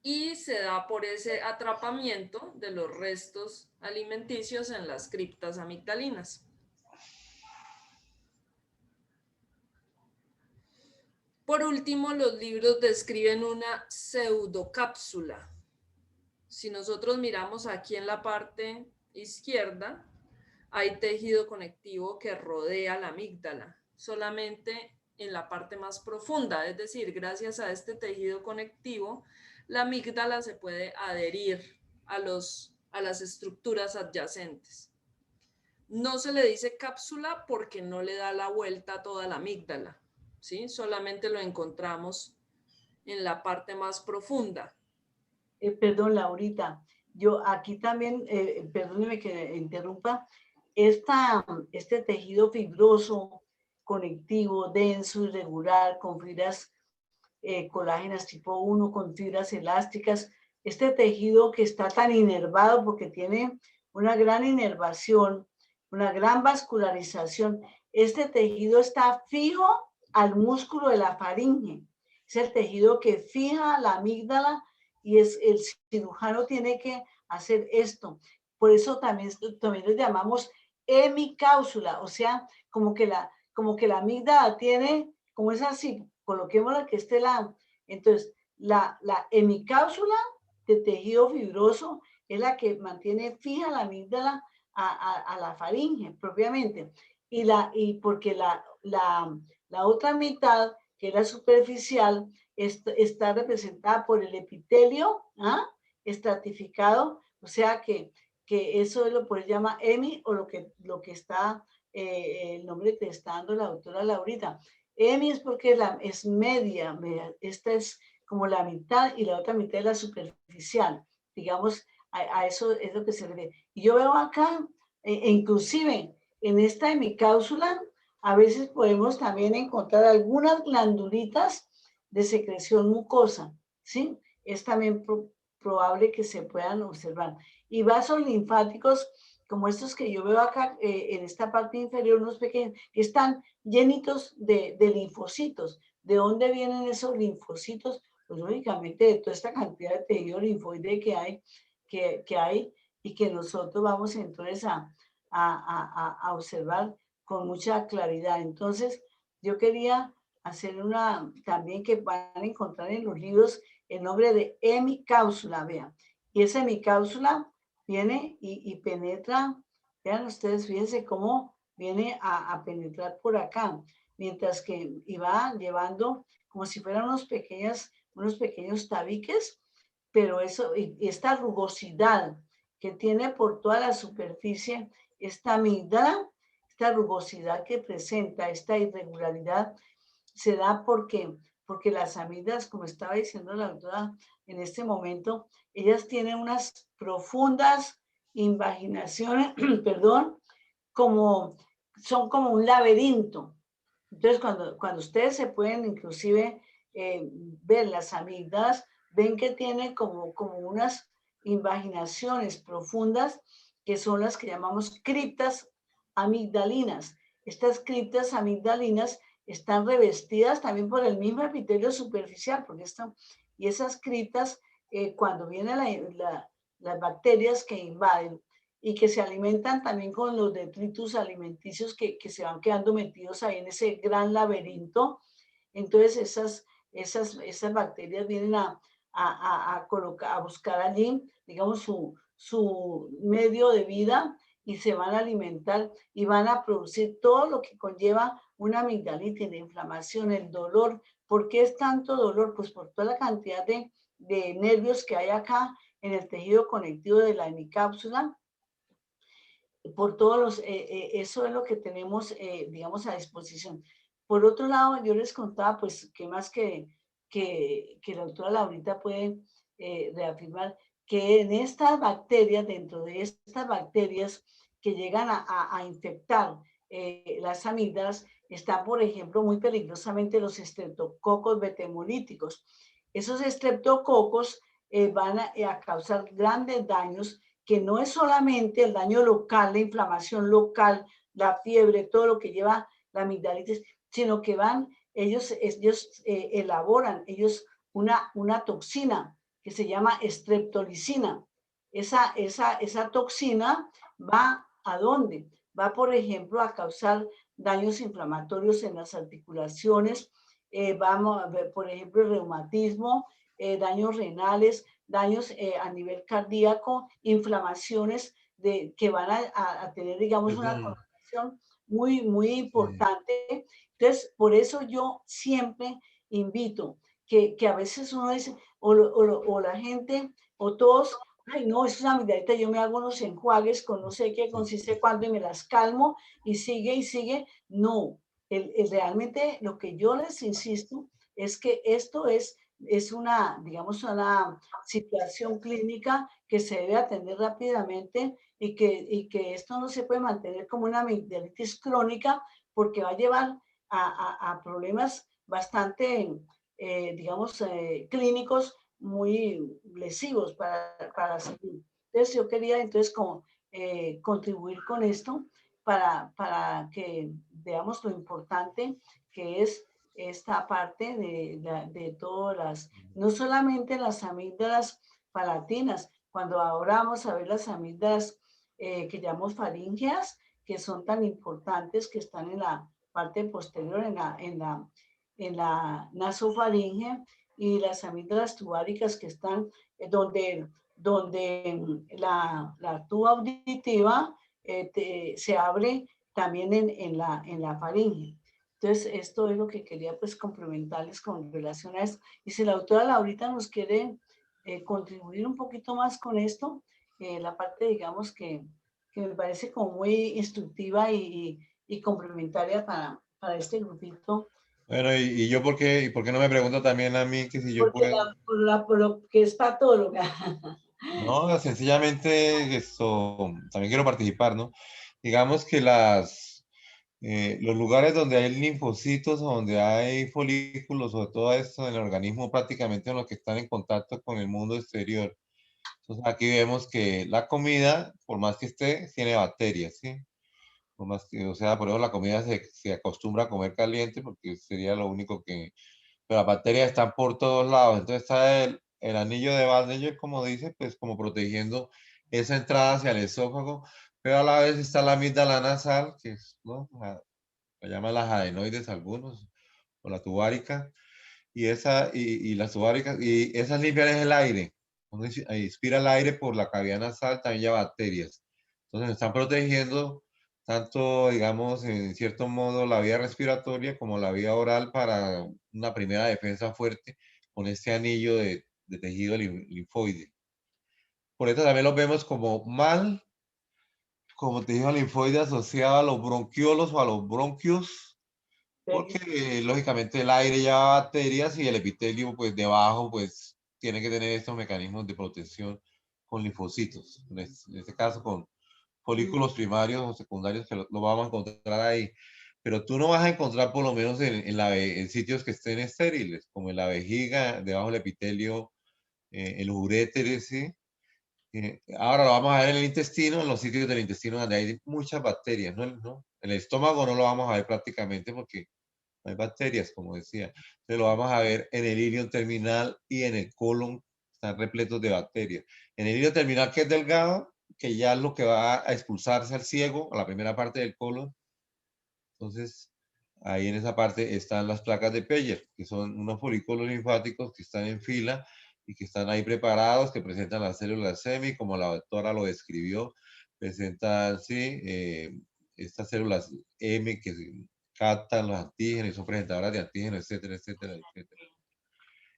Y se da por ese atrapamiento de los restos alimenticios en las criptas amigdalinas. Por último, los libros describen una pseudocápsula. Si nosotros miramos aquí en la parte izquierda, hay tejido conectivo que rodea la amígdala, solamente en la parte más profunda, es decir, gracias a este tejido conectivo, la amígdala se puede adherir a las estructuras adyacentes. No se le dice cápsula porque no le da la vuelta a toda la amígdala, ¿sí? Solamente lo encontramos en la parte más profunda. Perdón, Laurita, yo aquí también, perdóneme que interrumpa, este tejido fibroso, conectivo, denso, irregular, con fibras colágenas tipo 1, con fibras elásticas, este tejido que está tan inervado porque tiene una gran inervación, una gran vascularización, este tejido está fijo al músculo de la faringe, es el tejido que fija la amígdala y el cirujano tiene que hacer esto. Por eso también lo llamamos hemicápsula, o sea, como que la amígdala tiene, como es así, coloquémosla que este lado. Entonces, la hemicápsula de tejido fibroso es la que mantiene fija la amígdala a la faringe propiamente. Y porque la otra mitad, que es la superficial, está representada por el epitelio estratificado, o sea que eso es lo que se llama hemi, o lo que está el nombre que está dando la doctora Laurita. EMI es porque es media, esta es como la mitad y la otra mitad es la superficial. Digamos, a eso es lo que se refiere. Y yo veo acá, inclusive en esta hemicápsula, a veces podemos también encontrar algunas glandulitas de secreción mucosa, ¿sí? Es también probable que se puedan observar. Y vasos linfáticos, como estos que yo veo acá en esta parte inferior, unos pequeños, que están llenitos de linfocitos. ¿De dónde vienen esos linfocitos? Pues lógicamente de toda esta cantidad de tejido linfoide que hay y que nosotros vamos entonces a observar con mucha claridad. Entonces, yo quería hacer también que van a encontrar en los libros el nombre de hemicápsula, vean. Y esa hemicápsula viene y penetra, vean ustedes, fíjense cómo viene a penetrar por acá, mientras que va llevando como si fueran unos pequeños tabiques, pero eso, y esta rugosidad que tiene por toda la superficie, esta amígdala, esta rugosidad que presenta, esta irregularidad, se da porque las amígdalas, como estaba diciendo la doctora en este momento, ellas tienen unas profundas invaginaciones, perdón, son como un laberinto. Entonces, cuando ustedes se pueden inclusive ver las amígdalas, ven que tienen como unas invaginaciones profundas que son las que llamamos criptas amigdalinas. Estas criptas amigdalinas están revestidas también por el mismo epitelio superficial, y esas criptas, cuando vienen las bacterias que invaden y que se alimentan también con los detritus alimenticios que se van quedando metidos ahí en ese gran laberinto, entonces esas bacterias vienen a buscar allí, digamos, su medio de vida y se van a alimentar y van a producir todo lo que conlleva una amigdalitis, la inflamación, el dolor. ¿Por qué es tanto dolor? Pues por toda la cantidad de nervios que hay acá en el tejido conectivo de la hemicápsula. Por todos eso es lo que tenemos, digamos, a disposición. Por otro lado, yo les contaba, pues, que más que la doctora Laurita puede reafirmar que en estas bacterias, dentro de estas bacterias que llegan a infectar las amígdalas, están, por ejemplo, muy peligrosamente los estreptococos betemolíticos. Esos estreptococos van a causar grandes daños, que no es solamente el daño local, la inflamación local, la fiebre, todo lo que lleva la amigdalitis, sino que ellos elaboran una toxina que se llama streptolicina. Esa toxina va ¿a dónde? Va, por ejemplo, a causar daños inflamatorios en las articulaciones, vamos a ver, por ejemplo, el reumatismo, daños renales, daños a nivel cardíaco, inflamaciones que van a tener, digamos, una connotación muy importante. Entonces, por eso yo siempre invito que a veces uno dice, o la gente, o todos, ay, no, es una amigdalita, yo me hago unos enjuagues con no sé qué, con sí sé cuándo, y me las calmo, y sigue. No, realmente lo que yo les insisto es que esto es digamos, una situación clínica que se debe atender rápidamente y que esto no se puede mantener como una amigdalitis crónica porque va a llevar a problemas bastante, digamos, clínicos muy lesivos para la salud. Entonces, yo quería como contribuir con esto para que veamos lo importante que es esta parte de todas no solamente las amígdalas palatinas, cuando ahora vamos a ver las amígdalas que llamamos faríngeas, que son tan importantes, que están en la parte posterior, en la nasofaringe, y las amígdalas tubáricas que están donde la tuba auditiva se abre también en la faringe. Entonces, esto es lo que quería pues complementarles con relación a esto. Y si la doctora Laurita nos quiere contribuir un poquito más con esto, la parte, digamos, que me parece como muy instructiva y complementaria para este grupito. Bueno, y yo por qué no me pregunta también a mí que si yo Porque puedo? por lo que es patóloga. No, sencillamente esto, también quiero participar, ¿no? Digamos que los lugares donde hay linfocitos, donde hay folículos o todo esto en el organismo prácticamente en los que están en contacto con el mundo exterior. Entonces aquí vemos que la comida, por más que esté, tiene bacterias, ¿sí? Por más que, o sea, por ejemplo, la comida se acostumbra a comer caliente porque sería lo único que... Pero las bacterias están por todos lados. Entonces está el anillo de Baddeley, como dice, pues como protegiendo esa entrada hacia el esófago, pero a la vez está la amígdala nasal, que es, ¿no? La llaman las adenoides algunos, o la tubárica, y las tubáricas, y esas limpian es el aire. Uno inspira el aire por la cavidad nasal, también lleva bacterias. Entonces están protegiendo tanto, digamos, en cierto modo, la vía respiratoria como la vía oral para una primera defensa fuerte con este anillo de tejido linfoide. Por eso también los vemos como mal, como tejido linfoide asociado a los bronquiolos o a los bronquios, porque lógicamente el aire lleva bacterias y el epitelio pues debajo pues tiene que tener estos mecanismos de protección con linfocitos, en este caso con folículos primarios o secundarios que lo vamos a encontrar ahí. Pero tú no vas a encontrar por lo menos en sitios que estén estériles, como en la vejiga, debajo del epitelio, en los uréteres, ¿sí? Ahora lo vamos a ver en el intestino, en los sitios del intestino donde hay muchas bacterias, ¿no? En el estómago no lo vamos a ver prácticamente porque no hay bacterias, como decía. Entonces lo vamos a ver en el ilion terminal y en el colon, están repletos de bacterias. En el ilion terminal, que es delgado, que ya es lo que va a expulsarse al ciego, a la primera parte del colon. Entonces, ahí en esa parte están las placas de Peyer, que son unos folículos linfáticos que están en fila y que están ahí preparados, que presentan las células SEMI, como la doctora lo describió, presentan, sí, estas células M que captan los antígenos, son presentadoras de antígenos, etcétera, etcétera, etcétera.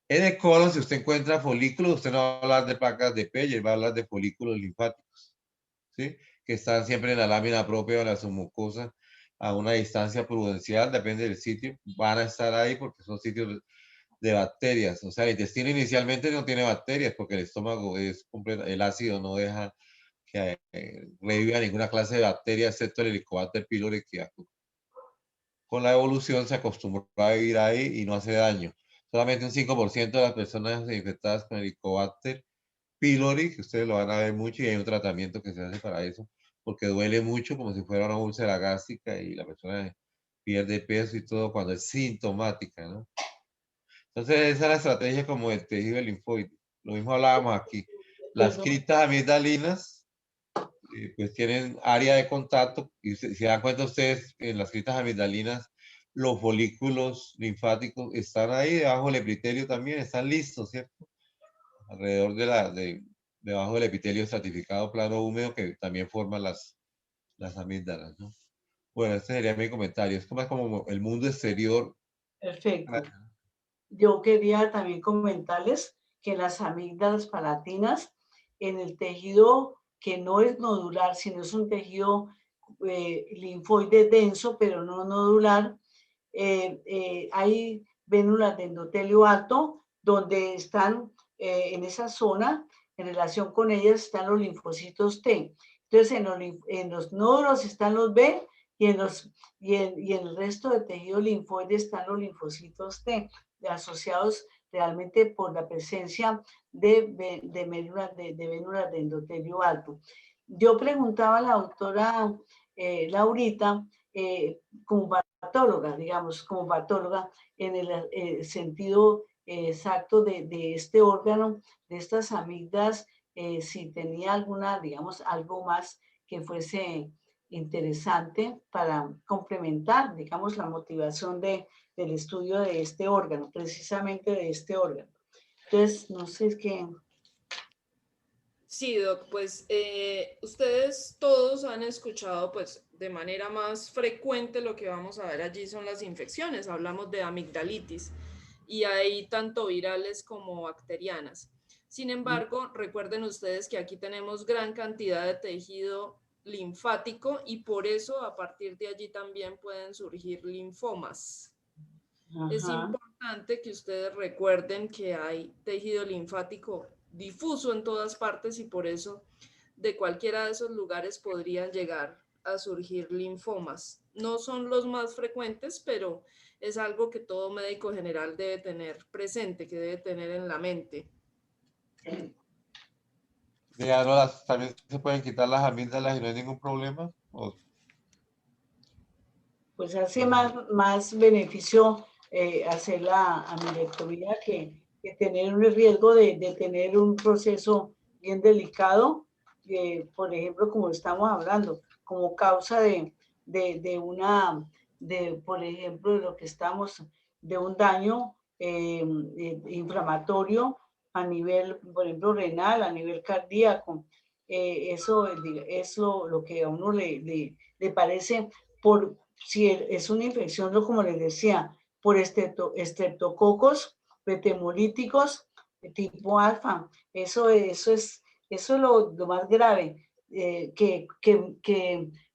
En el colon, si usted encuentra folículos, usted no va a hablar de placas de Peyer, va a hablar de folículos linfáticos, ¿sí? Que están siempre en la lámina propia de la submucosa a una distancia prudencial, depende del sitio, van a estar ahí porque son sitios de bacterias. O sea, el intestino inicialmente no tiene bacterias porque el estómago es completo, el ácido no deja que reviva ninguna clase de bacteria excepto el Helicobacter pylori que con la evolución se acostumbró a vivir ahí y no hace daño. Solamente un 5% de las personas infectadas con Helicobacter pylori, que ustedes lo van a ver mucho y hay un tratamiento que se hace para eso, porque duele mucho como si fuera una úlcera gástrica y la persona pierde peso y todo cuando es sintomática, ¿no? Entonces esa es la estrategia como el tejido linfoide. Lo mismo hablábamos aquí. Las criptas amigdalinas pues tienen área de contacto y se dan cuenta ustedes en las criptas amigdalinas los folículos linfáticos están ahí debajo del epitelio también, están listos, ¿cierto? Alrededor debajo del epitelio estratificado plano húmedo que también forman las amígdalas, ¿no? Bueno, este sería mi comentario. Es como el mundo exterior. Perfecto. Yo quería también comentarles que las amígdalas palatinas en el tejido que no es nodular, sino es un tejido linfoide denso, pero no nodular, hay vénulas de endotelio alto donde están en esa zona, en relación con ellas están los linfocitos T. Entonces, en los nódulos están los B y en el resto del tejido linfoide están los linfocitos T, asociados realmente por la presencia de vénulas de endotelio alto. Yo preguntaba a la doctora Laurita, como patóloga, digamos, como patóloga, en el sentido exacto de este órgano, de estas amígdalas, si tenía alguna, digamos, algo más que fuese interesante para complementar, digamos, la motivación del estudio de este órgano, precisamente de este órgano. Entonces, no sé qué. Sí, Doc, pues ustedes todos han escuchado pues de manera más frecuente lo que vamos a ver allí son las infecciones. Hablamos de amigdalitis y hay tanto virales como bacterianas. Sin embargo, recuerden ustedes que aquí tenemos gran cantidad de tejido linfático y por eso a partir de allí también pueden surgir linfomas. Es Ajá. importante que ustedes recuerden que hay tejido linfático difuso en todas partes y por eso de cualquiera de esos lugares podrían llegar a surgir linfomas. No son los más frecuentes, pero es algo que todo médico general debe tener presente, que debe tener en la mente. Ya no también se pueden quitar las amígdalas y no hay ningún problema. Pues hace más beneficio hacer la amilectomía que tener un riesgo de tener un proceso bien delicado, por ejemplo, como estamos hablando, como causa por ejemplo, de lo que estamos, de un daño inflamatorio a nivel, por ejemplo, renal, a nivel cardíaco. Eso es lo que a uno le parece si es una infección, como les decía, por estreptococos, hemolíticos tipo alfa. Eso es lo más grave,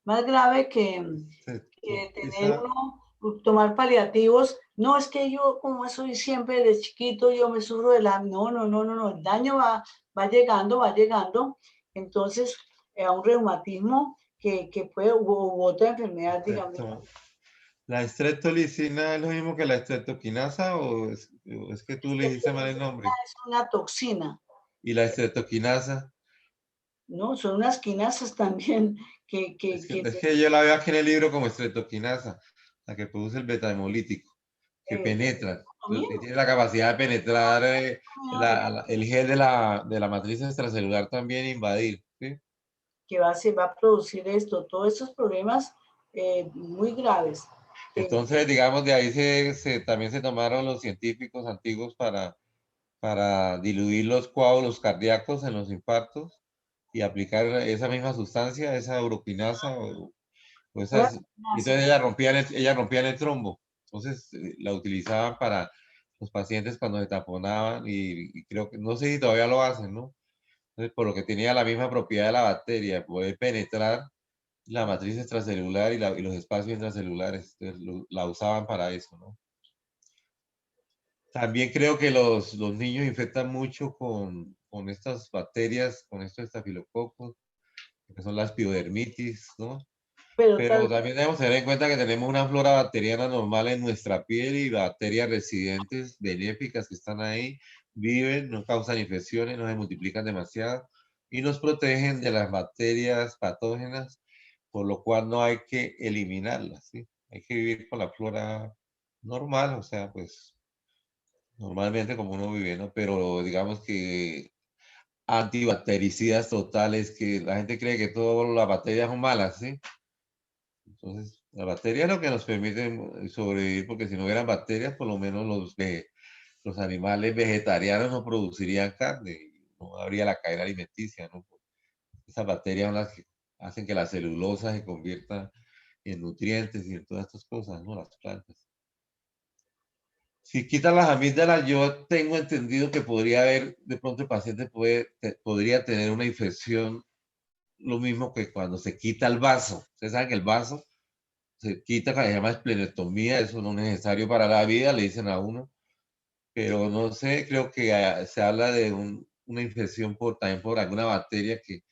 más grave que tener tomar paliativos. No, es que yo como soy siempre de chiquito, yo me sufro de la... No, el daño va llegando. Entonces, a un reumatismo que puede, u otra enfermedad, digamos. ¿La estreptolicina es lo mismo que la estreptoquinasa o es que tú le dijiste mal el nombre? Es una toxina. ¿Y la estreptoquinasa? No, son unas quinasas también Es que yo la veo aquí en el libro como estreptoquinasa, la que produce el beta-hemolítico, que penetra, tiene la capacidad de penetrar el gel de la matriz extracelular también invadir, ¿sí? Que se va a producir todos estos problemas muy graves. Entonces, digamos, de ahí también se tomaron los científicos antiguos para diluir los coágulos cardíacos en los infartos y aplicar esa misma sustancia, esa uroquinasa, entonces ella rompía el trombo. Entonces la utilizaban para los pacientes cuando se taponaban y creo que, no sé si todavía lo hacen, ¿no? Entonces, por lo que tenía la misma propiedad de la bacteria, poder penetrar la matriz extracelular y los espacios intracelulares. Entonces, la usaban para eso, ¿no? También creo que los niños infectan mucho con estas bacterias, con estos estafilococos, que son las piodermitis, ¿no? Pero también debemos tener en cuenta que tenemos una flora bacteriana normal en nuestra piel y bacterias residentes benéficas que están ahí, viven, no causan infecciones, no se multiplican demasiado y nos protegen de las bacterias patógenas, por lo cual no hay que eliminarlas, ¿sí? Hay que vivir con la flora normal, o sea, pues normalmente como uno vive, ¿no? Pero digamos que antibactericidas totales, que la gente cree que todas las bacterias son malas, ¿sí? Entonces, la bacteria es lo que nos permite sobrevivir, porque si no hubieran bacterias, por lo menos los animales vegetarianos no producirían carne, no habría la cadena alimenticia, ¿no? Esas bacterias son las que hacen que la celulosa se convierta en nutrientes y en todas estas cosas, ¿no? Las plantas. Si quitan las amígdalas, yo tengo entendido que podría haber, de pronto el paciente podría tener una infección, lo mismo que cuando se quita el vaso. Ustedes saben que el vaso se quita, que se llama esplenectomía, eso no es necesario para la vida, le dicen a uno, pero no sé, creo que se habla de una infección también por alguna bacteria que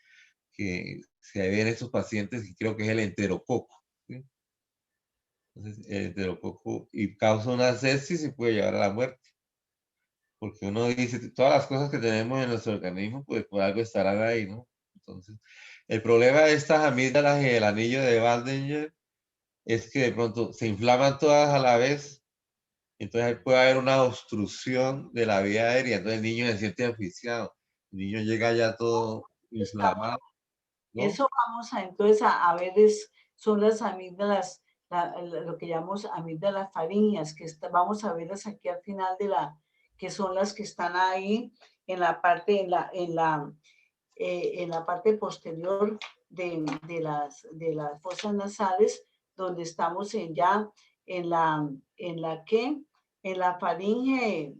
se ve en estos pacientes y creo que es el enterococo, ¿sí? Entonces, el enterococo y causa una sepsis y puede llevar a la muerte. Porque uno dice, todas las cosas que tenemos en nuestro organismo, pues por algo estarán ahí, ¿no? Entonces, el problema de estas amígdalas y el anillo de Waldenser es que de pronto se inflaman todas a la vez, entonces puede haber una obstrucción de la vía aérea, entonces el niño se siente asfixiado, el niño llega ya todo inflamado, ¿no? Eso vamos entonces a ver, son las amígdalas, lo que llamamos amígdalas faríneas, vamos a verlas aquí al final que son las que están ahí en la parte, en la parte posterior de las fosas nasales, donde estamos en la faringe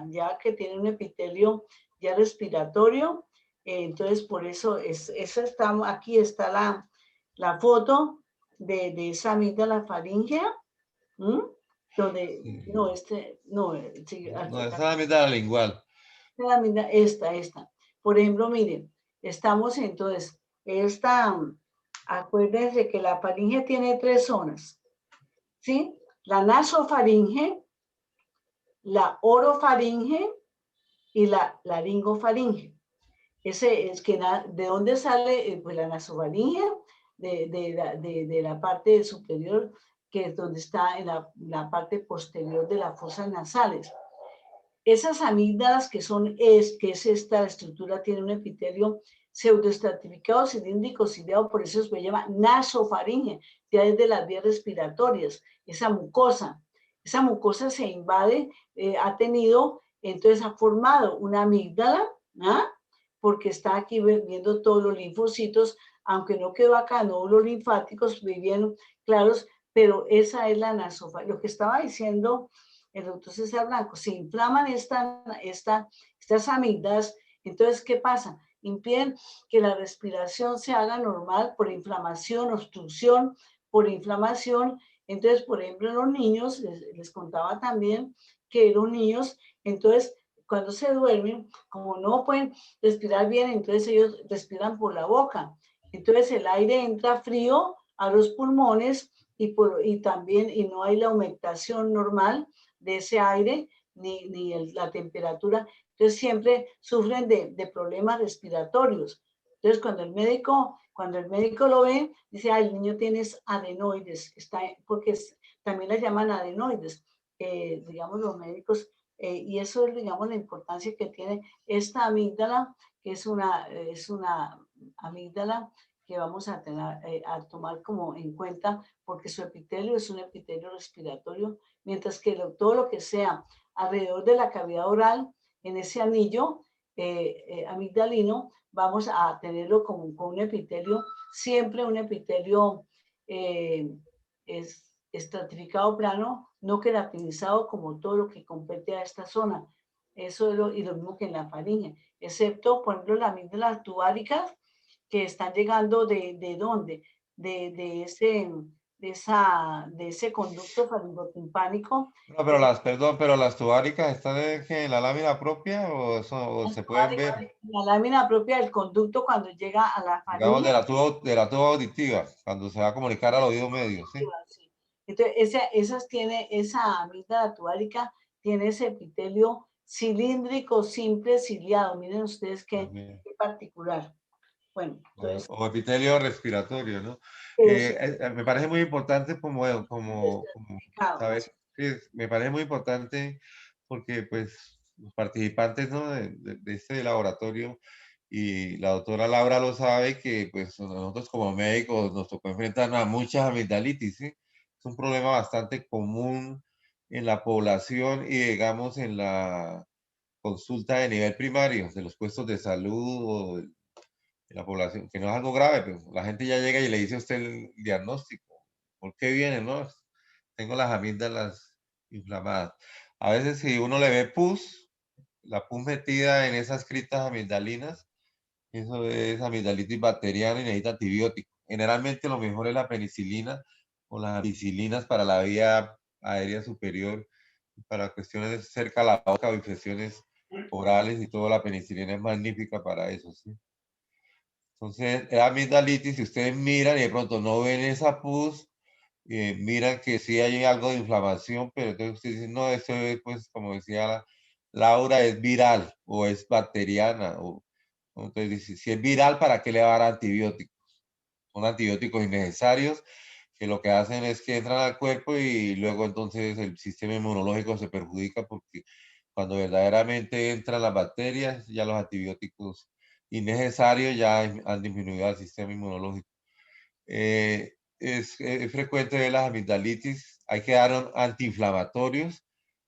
ya que tiene un epitelio ya respiratorio, Entonces, por eso, aquí está la foto de esa amígdala faríngea, donde, Sí. sí, No, esa es la amígdala lingual. esta. Por ejemplo, miren, estamos entonces, acuérdense que la faringe tiene 3 zonas, ¿sí? La nasofaringe, la orofaringe y la laringofaringe. ¿De dónde sale? Pues la nasofaringe, de la parte superior, que es donde está en la parte posterior de las fosas nasales. Esas amígdalas que es esta estructura, tiene un epitelio pseudoestratificado, cilíndrico, ciliado, por eso se llama nasofaringe, ya desde las vías respiratorias, esa mucosa. Esa mucosa se invade, entonces ha formado una amígdala, ¿ah? Porque está aquí viendo todos los linfocitos, aunque no quedó acá, nódulos linfáticos, bien claros, pero esa es la nasofaringe. Lo que estaba diciendo el doctor César Blanco, se inflaman estas amígdalas, entonces, ¿qué pasa? Impiden que la respiración se haga normal por inflamación, obstrucción, por inflamación. Entonces, por ejemplo, en los niños, les contaba también que los niños, entonces, cuando se duermen, como no pueden respirar bien, entonces ellos respiran por la boca. Entonces, el aire entra frío a los pulmones y también no hay la humectación normal de ese aire, ni la temperatura. Entonces siempre sufren de problemas respiratorios. Entonces cuando el médico lo ve, dice, el niño tiene adenoides, porque también le llaman adenoides, digamos los médicos, y eso es, digamos, la importancia que tiene esta amígdala, que es una amígdala que vamos a tomar como en cuenta, porque su epitelio es un epitelio respiratorio, mientras que todo lo que sea alrededor de la cavidad oral, en ese anillo amigdalino, vamos a tenerlo con un epitelio, siempre un epitelio estratificado plano, no queratinizado como todo lo que compete a esta zona. Eso es y lo mismo que en la faringe, excepto, por ejemplo, las amígdalas tubáricas, que están llegando ¿de dónde? De ese conducto faringotimpánico. No, pero pero las tubáricas están en la lámina propia o se pueden ver, La lámina propia del conducto cuando llega a la digamos, faringe. de la tuba auditiva, cuando se va a comunicar al oído medio, ¿sí? Sí. Entonces, esa amígdala tubárica tiene ese epitelio cilíndrico, simple, ciliado. Miren ustedes qué particular. Bueno, entonces, O epitelio respiratorio, ¿no? es Me parece muy importante estratificado. saber, sí, me parece muy importante porque pues los participantes, ¿no? de este laboratorio y la doctora Laura lo sabe que pues nosotros como médicos nos tocó enfrentarnos a muchas amigdalitis, ¿sí? Es un problema bastante común en la población y digamos en la consulta de nivel primario de los puestos de salud o de la población, que no es algo grave, pero la gente ya llega y le dice a usted el diagnóstico. ¿Por qué viene? No, tengo las amígdalas inflamadas. A veces si uno le ve pus, la pus metida en esas critas amigdalinas, eso es amigdalitis bacteriana y necesita antibiótico. Generalmente lo mejor es la penicilina o las ampicilinas para la vía aérea superior, para cuestiones cerca a la boca o infecciones orales y todo, la penicilina es magnífica para eso, ¿sí? Entonces, la amigdalitis, si ustedes miran y de pronto no ven esa pus, miran que sí hay algo de inflamación, pero entonces ustedes dicen, no, eso es, pues, como decía Laura, es viral o es bacteriana. Entonces, dice, si es viral, ¿para qué le va a dar antibióticos? Son antibióticos innecesarios que lo que hacen es que entran al cuerpo y luego entonces el sistema inmunológico se perjudica porque cuando verdaderamente entran las bacterias, ya los antibióticos innecesarios ya han disminuido el sistema inmunológico. Es frecuente ver las amigdalitis, hay que dar antiinflamatorios,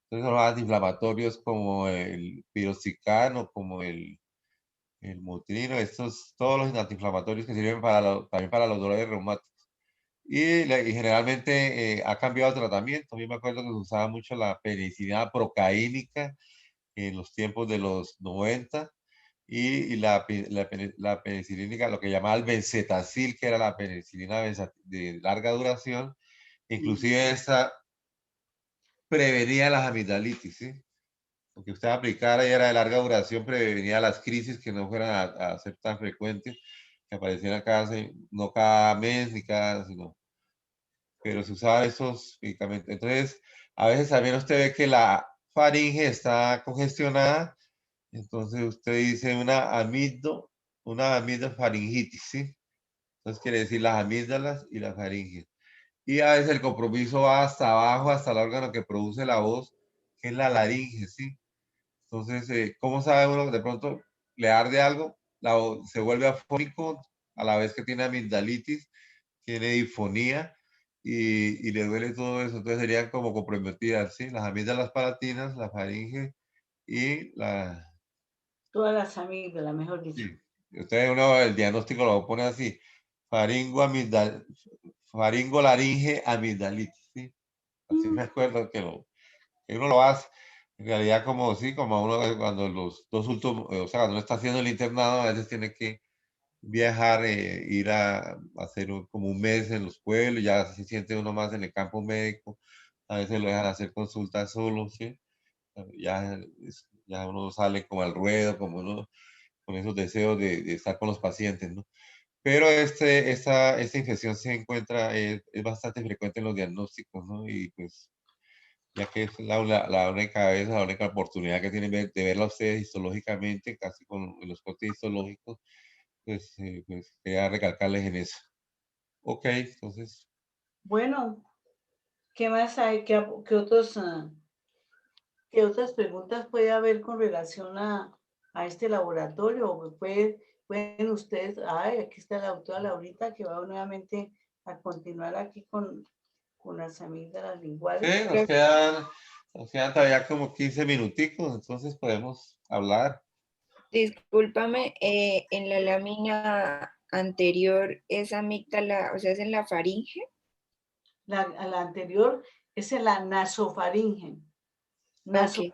entonces los antiinflamatorios como el piroxicam o como el mutrino, todos los antiinflamatorios que sirven también para los dolores reumáticos. Y generalmente ha cambiado el tratamiento. Yo me acuerdo que se usaba mucho la penicilina procaínica en los tiempos de los 90 y la penicilínica, lo que llamaba el benzetacil, que era la penicilina de larga duración, inclusive esta prevenía las amigdalitis, ¿sí? Porque usted aplicara y era de larga duración, prevenía las crisis que no fueran a ser tan frecuentes, que aparecieran no cada mes ni cada, sino, pero se usaban esos medicamentos. Entonces, a veces también usted ve que la faringe está congestionada, entonces usted dice una amidofaringitis, ¿sí? Entonces quiere decir las amígdalas y la faringe. Y a veces el compromiso va hasta abajo, hasta el órgano que produce la voz, que es la laringe, ¿sí? Entonces, ¿cómo sabe uno que de pronto le arde algo? Se vuelve afónico a la vez que tiene amigdalitis, tiene disfonía y le duele todo eso. Entonces serían como comprometidas, ¿sí? Las amígdalas palatinas, la faringe y la... Todas las amígdalas, mejor dicho. Sí. Entonces uno el diagnóstico lo pone así, faringolaringe amigdalitis, ¿sí? Así me acuerdo que uno lo hace. En realidad, como sí, como uno cuando los dos últimos, o sea, cuando uno está haciendo el internado, a veces tiene que viajar, ir a hacer como un mes en los pueblos, ya se siente uno más en el campo médico, a veces lo dejan hacer consultas solo, ¿sí? Ya, ya uno sale como al ruedo, como uno con esos deseos de estar con los pacientes, ¿no? Pero esta infección se encuentra, es bastante frecuente en los diagnósticos, ¿no? Y pues ya que es la única vez, la única oportunidad que tienen de verla ustedes histológicamente, casi con los cortes histológicos, pues quería recalcarles en eso. Ok, entonces, Bueno, ¿qué más hay? ¿Qué otros, qué otras preguntas puede haber con relación a este laboratorio? Pueden ustedes, ay, aquí está la doctora Laurita que va nuevamente a continuar aquí con las amígdalas sí, linguales. nos quedan todavía como 15 minuticos, entonces podemos hablar. Discúlpame, en la lámina anterior, esa amígdala, o sea, es en la faringe. La anterior es la nasofaringe. Ok,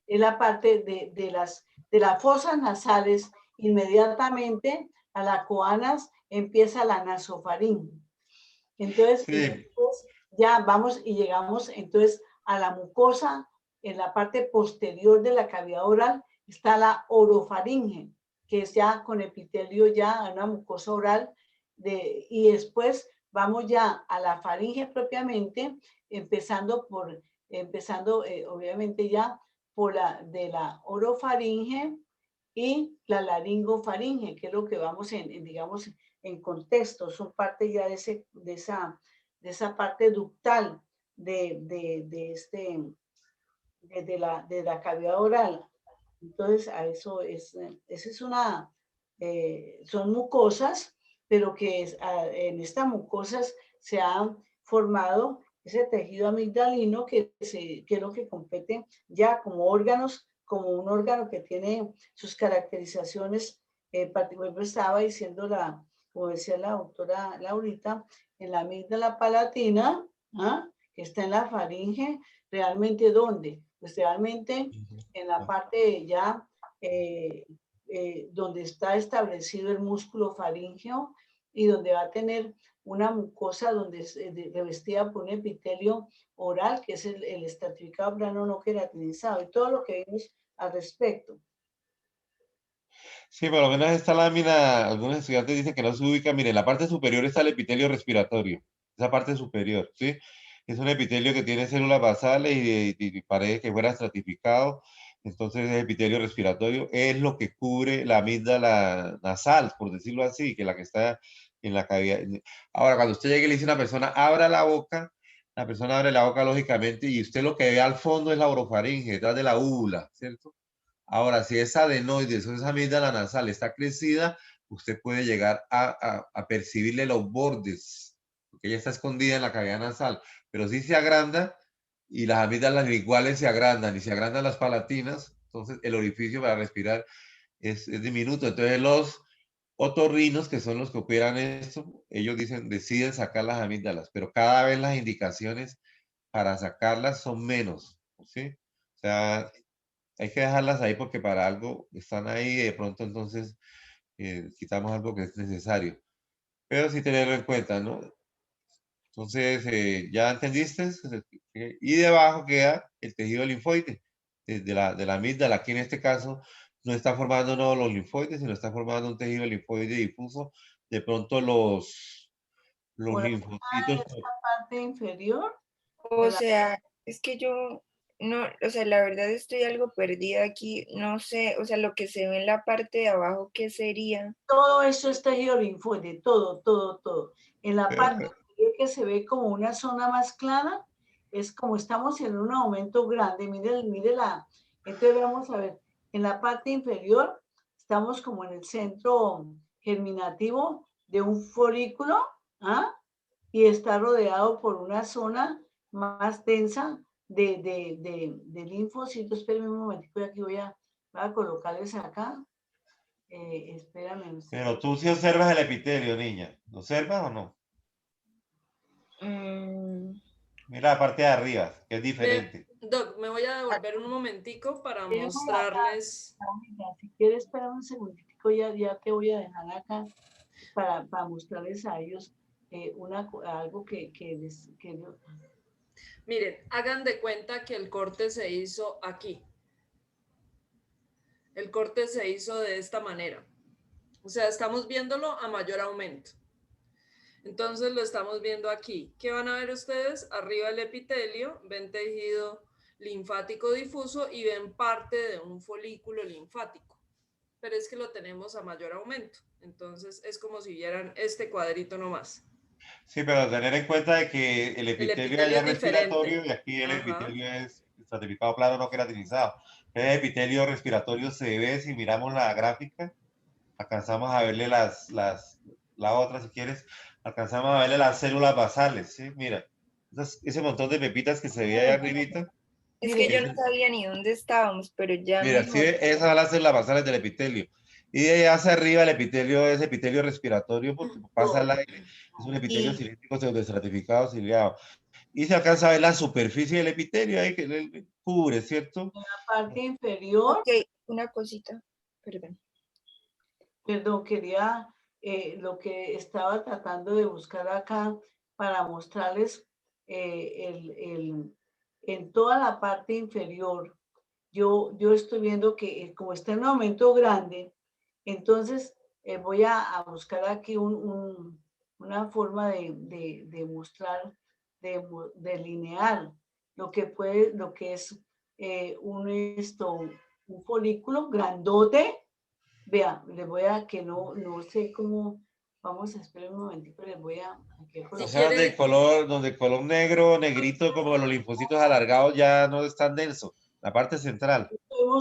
Es la parte de las fosas nasales, inmediatamente a las coanas empieza la nasofaringe. Entonces, y Sí, después ya vamos y llegamos entonces a la mucosa, en la parte posterior de la cavidad oral está la orofaringe, que es ya con epitelio ya una mucosa oral, y después vamos ya a la faringe propiamente, empezando obviamente ya por de la orofaringe y la laringofaringe, que es lo que vamos digamos, en contexto, son parte ya de esa parte ductal de la cavidad oral. Entonces, a eso esa es son mucosas, pero en estas mucosas se ha formado ese tejido amigdalino que es lo que compete ya como órganos, como un órgano que tiene sus caracterizaciones particulares. Estaba diciendo como decía la doctora Laurita, en la amígdala palatina, ¿ah? Que está en la faringe, realmente ¿dónde? Pues realmente en la parte ya donde está establecido el músculo faríngeo y donde va a tener una mucosa donde es revestida por un epitelio oral, que es el estratificado plano no queratinizado, y todo lo que vimos al respecto. sí, por lo menos esta lámina, algunos estudiantes dicen que no se ubica. Miren, en la parte superior está el epitelio respiratorio, esa parte superior, ¿sí? Es un epitelio que tiene células basales y parece que fuera estratificado. Entonces, el epitelio respiratorio es lo que cubre la amígdala nasal, por decirlo así, que la que está en la cavidad. Ahora, cuando usted llegue y le dice a una persona, abra la persona abre la boca lógicamente y usted lo que ve al fondo es la orofaringe, detrás de la úvula, ¿cierto? Ahora, si esa adenoides o esa amígdala nasal está crecida, usted puede llegar a percibirle los bordes, porque ella está escondida en la cavidad nasal, pero si se agranda y las amígdalas iguales se agrandan y se agrandan las palatinas, entonces el orificio para respirar es diminuto. Entonces los otorrinos, que son los que operan esto, ellos deciden sacar las amígdalas, pero cada vez las indicaciones para sacarlas son menos, ¿sí? O sea, hay que dejarlas ahí porque para algo están ahí y de pronto entonces quitamos algo que es necesario. Pero sí tenerlo en cuenta, ¿no? Entonces, ¿ya entendiste? Y debajo queda el tejido linfoide de la amígdala. Aquí en este caso no está formando no los linfoides, sino está formando un tejido linfoide difuso. De pronto los Por linfocitos. esta parte inferior, O sea, es que yo no, o sea, la verdad estoy algo perdida aquí, no sé, o sea, lo que se ve en la parte de abajo, ¿qué sería? todo eso es tejido linfoide, todo, todo, todo. En la parte inferior que se ve como una zona más clara, es como estamos en un aumento grande. Mire la, entonces vamos a ver, en la parte inferior estamos como en el centro germinativo de un folículo, ¿ah? Y está rodeado por una zona más densa de linfocitos. Espérenme un momentico, aquí voy a colocarles acá. Espérame un Pero segundo. tú sí observas el epitelio, niña. ¿Lo observas o no? Mm, Mira la parte de arriba, que es diferente. Doc, me voy a devolver un momentico para mostrarles. Si quieres, espera un segundito, ya te voy a dejar acá para mostrarles a ellos algo Miren, hagan de cuenta que el corte se hizo aquí. El corte se hizo de esta manera. O sea, estamos viéndolo a mayor aumento. Entonces lo estamos viendo aquí. ¿Qué van a ver ustedes? Arriba el epitelio, ven tejido linfático difuso y ven parte de un folículo linfático. Pero es que lo tenemos a mayor aumento. Entonces es como si vieran este cuadrito nomás. Sí, pero tener en cuenta de que el epitelio allá epitelio es es diferente. respiratorio y aquí el Ajá. epitelio es estratificado plano no queratinizado. El epitelio respiratorio se ve, si miramos la gráfica, alcanzamos a verle la otra, si quieres, alcanzamos a verle las células basales, ¿sí? Mira, ese montón de pepitas que se ve ahí arribita. es que yo no sabía ni dónde estábamos, pero ya Mira, sí, mejor. esas son las células basales del epitelio. Y de ahí hacia arriba el epitelio es epitelio respiratorio porque pasa al aire. Es un epitelio Y, cilíndrico pseudoestratificado, ciliado. Y se alcanza a ver la superficie del epitelio ahí que le cubre, ¿cierto? parte inferior. ok, una cosita, perdón. Perdón, quería lo que estaba tratando de buscar acá para mostrarles en toda la parte inferior. Yo estoy viendo que como está en un aumento grande, entonces voy a buscar aquí una forma de mostrar, de lineal lo que es un folículo grandote. Vea, les voy a que no sé cómo, vamos a esperar un momentito, les voy a aquí a O colocar. sea, donde el color negro, negrito, como los linfocitos alargados ya no es tan denso. La parte central,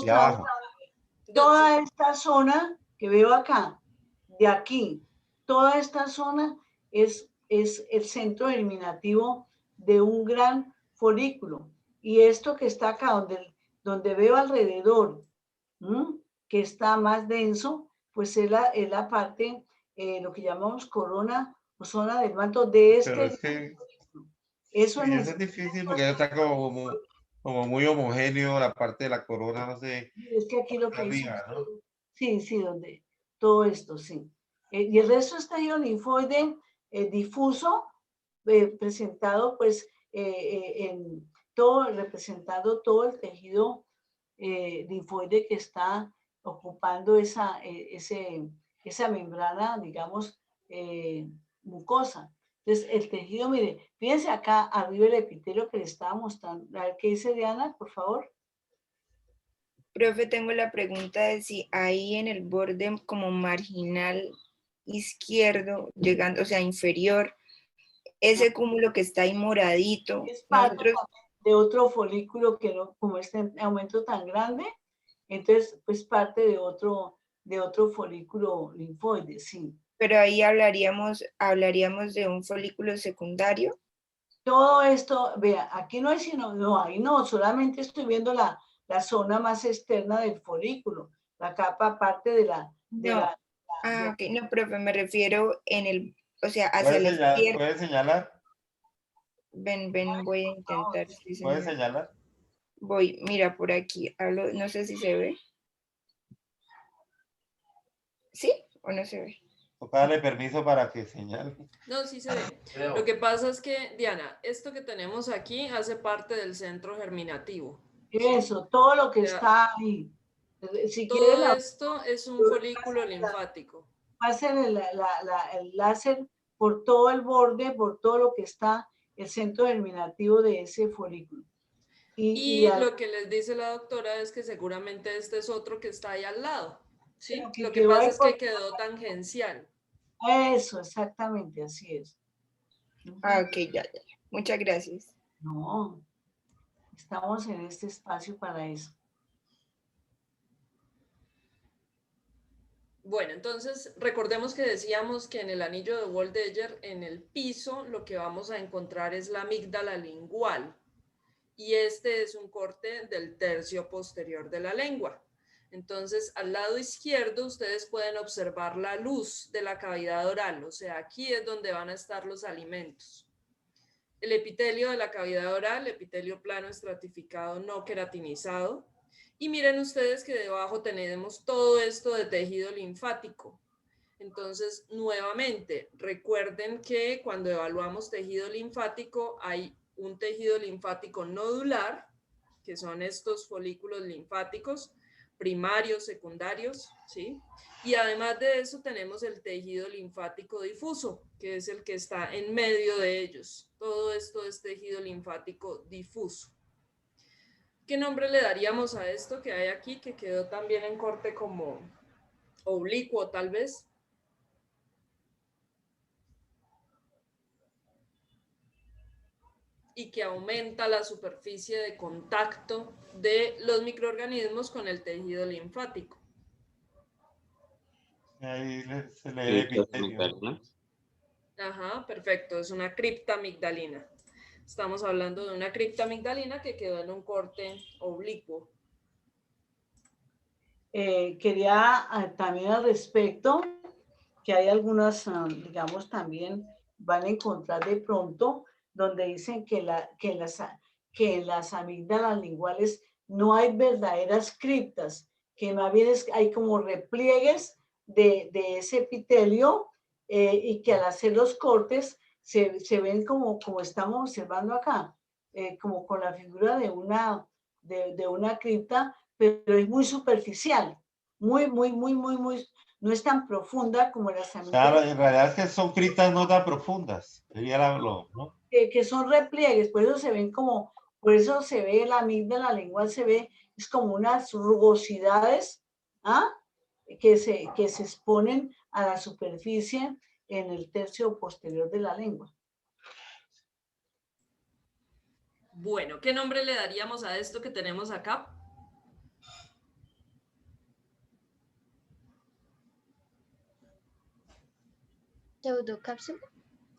de abajo. Toda esta zona que veo acá, de aquí, toda esta zona es el centro germinativo de un gran folículo. Y esto que está acá, donde veo alrededor, ¿m? Que está más denso, pues es la parte, lo que llamamos corona o zona del manto de Pero este. es que Eso sí, eso es es difícil porque está como muy homogéneo la parte de la corona, no sé, que aquí lo que hizo. arriba, ¿no? Sí, sí, donde todo esto, sí. Y el resto está tejido linfoide difuso, presentado pues en todo, representando todo el tejido linfoide que está ocupando esa membrana, digamos, mucosa. Entonces, el tejido, mire, fíjense acá arriba el epitelio que le estaba mostrando. A ver qué dice Diana, por favor. Profe, tengo la pregunta de si ahí en el borde como marginal izquierdo, llegando, o sea, inferior, ese cúmulo que está ahí moradito, Es parte nosotros, de otro folículo que no, como este aumento tan grande, entonces, pues parte de otro folículo linfoide, sí. pero ahí hablaríamos de un folículo secundario. Todo esto, vea, aquí no hay sino, no, ahí no, solamente estoy viendo la zona más externa del folículo, la capa parte de No, ok, no, profe, me refiero en el, o sea, hacia la izquierda. ¿Puedes señalar? Ven, voy a intentar. Sí, ¿Puedes señor. señalar? Voy, mira, por aquí, hablo, no sé si se ve. ¿Sí o no se ve? Toca darle permiso para que señale. No, sí se ve. Lo que pasa es que, Diana, esto que tenemos aquí hace parte del centro germinativo. Eso, todo lo que O sea, está ahí. Si quiere, todo esto es un folículo linfático. pasen el láser por todo el borde, por todo lo que está el centro germinativo de ese folículo. Y lo que les dice la doctora es que seguramente este es otro que está ahí al lado. ¿Sí? Lo que pasa es que quedó tangencial. Eso, exactamente, así es. Ah, ok, ya. Muchas gracias. No, estamos en este espacio para eso. Bueno, entonces recordemos que decíamos que en el anillo de Waldeyer, en el piso, lo que vamos a encontrar es la amígdala lingual. Y este es un corte del tercio posterior de la lengua. Entonces, al lado izquierdo, ustedes pueden observar la luz de la cavidad oral, o sea, aquí es donde van a estar los alimentos. El epitelio de la cavidad oral, epitelio plano estratificado no queratinizado. Y miren ustedes que debajo tenemos todo esto de tejido linfático. Entonces, nuevamente, recuerden que cuando evaluamos tejido linfático hay un tejido linfático nodular, que son estos folículos linfáticos, primarios, secundarios, ¿sí? Y además de eso tenemos el tejido linfático difuso, que es el que está en medio de ellos. Todo esto es tejido linfático difuso. ¿Qué nombre le daríamos a esto que hay aquí, que quedó también en corte como oblicuo tal vez? Y que aumenta la superficie de contacto de los microorganismos con el tejido linfático. Ahí se lee el epitelio. Ajá, perfecto, es una cripta amigdalina. Estamos hablando de una cripta amigdalina que quedó en un corte oblicuo. Quería también al respecto, que hay algunas, digamos, también van a encontrar de pronto, donde dicen que en las amígdalas linguales no hay verdaderas criptas, que más bien hay como repliegues de ese epitelio y que al hacer los cortes se ven como estamos observando acá, como con la figura de una cripta, pero es muy superficial, muy, no es tan profunda como las amígdalas. Claro, en realidad es que son criptas no tan profundas. Sería ¿no? Que son repliegues, por eso se ven como, por eso se ve la amígdala lingual, se ve, es como unas rugosidades, ¿ah? que se exponen a la superficie en el tercio posterior de la lengua. Bueno, ¿qué nombre le daríamos a esto que tenemos acá? Pseudocápsula.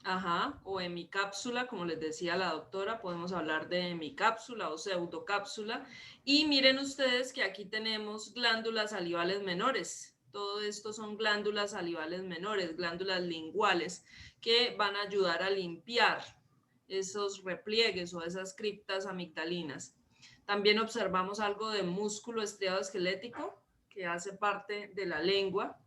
Ajá, o hemicápsula, como les decía la doctora, podemos hablar de hemicápsula o pseudocápsula. Y miren ustedes que aquí tenemos glándulas salivales menores. Todo esto son glándulas salivales menores, glándulas linguales, que van a ayudar a limpiar esos repliegues o esas criptas amigdalinas. También observamos algo de músculo estriado esquelético, que hace parte de la lengua.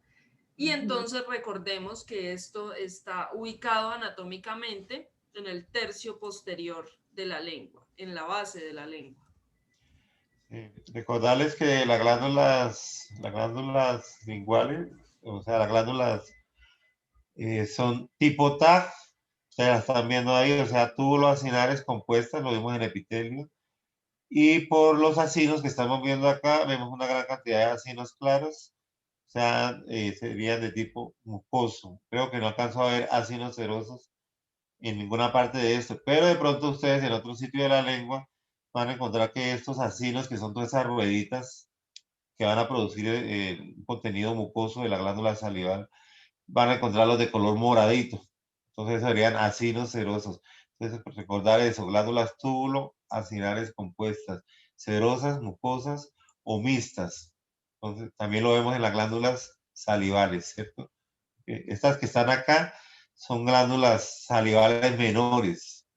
Y entonces recordemos que esto está ubicado anatómicamente en el tercio posterior de la lengua, en la base de la lengua. Recordarles que las glándulas linguales, o sea, las glándulas son tipo TAG, ustedes las están viendo ahí, o sea, túbulos acinares compuestas, lo vimos en epitelio. Y por los acinos que estamos viendo acá, vemos una gran cantidad de acinos claros, o sea, serían de tipo mucoso. Creo que no alcanzo a ver acinos serosos en ninguna parte de esto, pero de pronto ustedes en otro sitio de la lengua van a encontrar que estos acinos, que son todas esas rueditas que van a producir un contenido mucoso de la glándula salival, van a encontrarlos de color moradito. Entonces serían acinos serosos. Entonces, pues, recordar eso, glándulas túbulo acinares compuestas, serosas, mucosas o mixtas. Entonces, también lo vemos en las glándulas salivales, ¿cierto? Estas que están acá son glándulas salivales menores.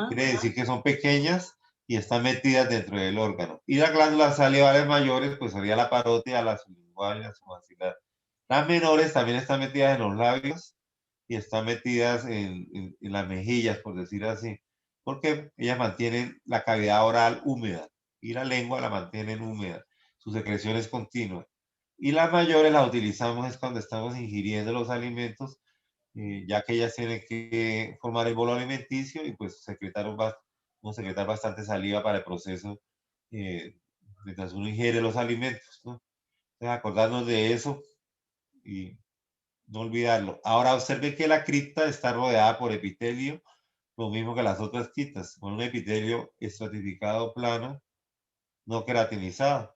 Quiere decir que son pequeñas, y están metidas dentro del órgano. Y las glándulas salivales mayores, pues sería la parótida, la sublingual y la submaxilar. Las menores también están metidas en los labios y están metidas en las mejillas, por decir así, porque ellas mantienen la cavidad oral húmeda y la lengua la mantienen húmeda. Su secreción es continua. Y las mayores las utilizamos es cuando estamos ingiriendo los alimentos, ya que ellas tienen que formar el bolo alimenticio y pues secretar bastante saliva para el proceso mientras uno ingiere los alimentos, ¿no? Entonces, acordarnos de eso y no olvidarlo. Ahora observe que la cripta está rodeada por epitelio, lo mismo que las otras criptas, con un epitelio estratificado plano, no queratinizado.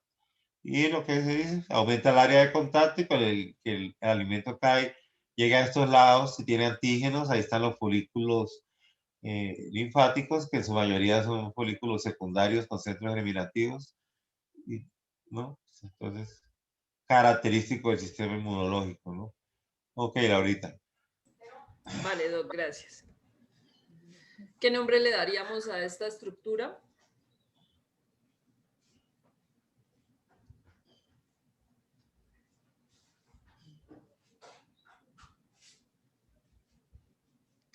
Y lo que se dice, aumenta el área de contacto y con que el alimento cae, llega a estos lados, si tiene antígenos, ahí están los folículos linfáticos, que en su mayoría son folículos secundarios con centros germinativos, ¿no? Entonces, característico del sistema inmunológico, ¿no? Ok, Laurita. Vale, Doc, gracias. ¿Qué nombre le daríamos a esta estructura?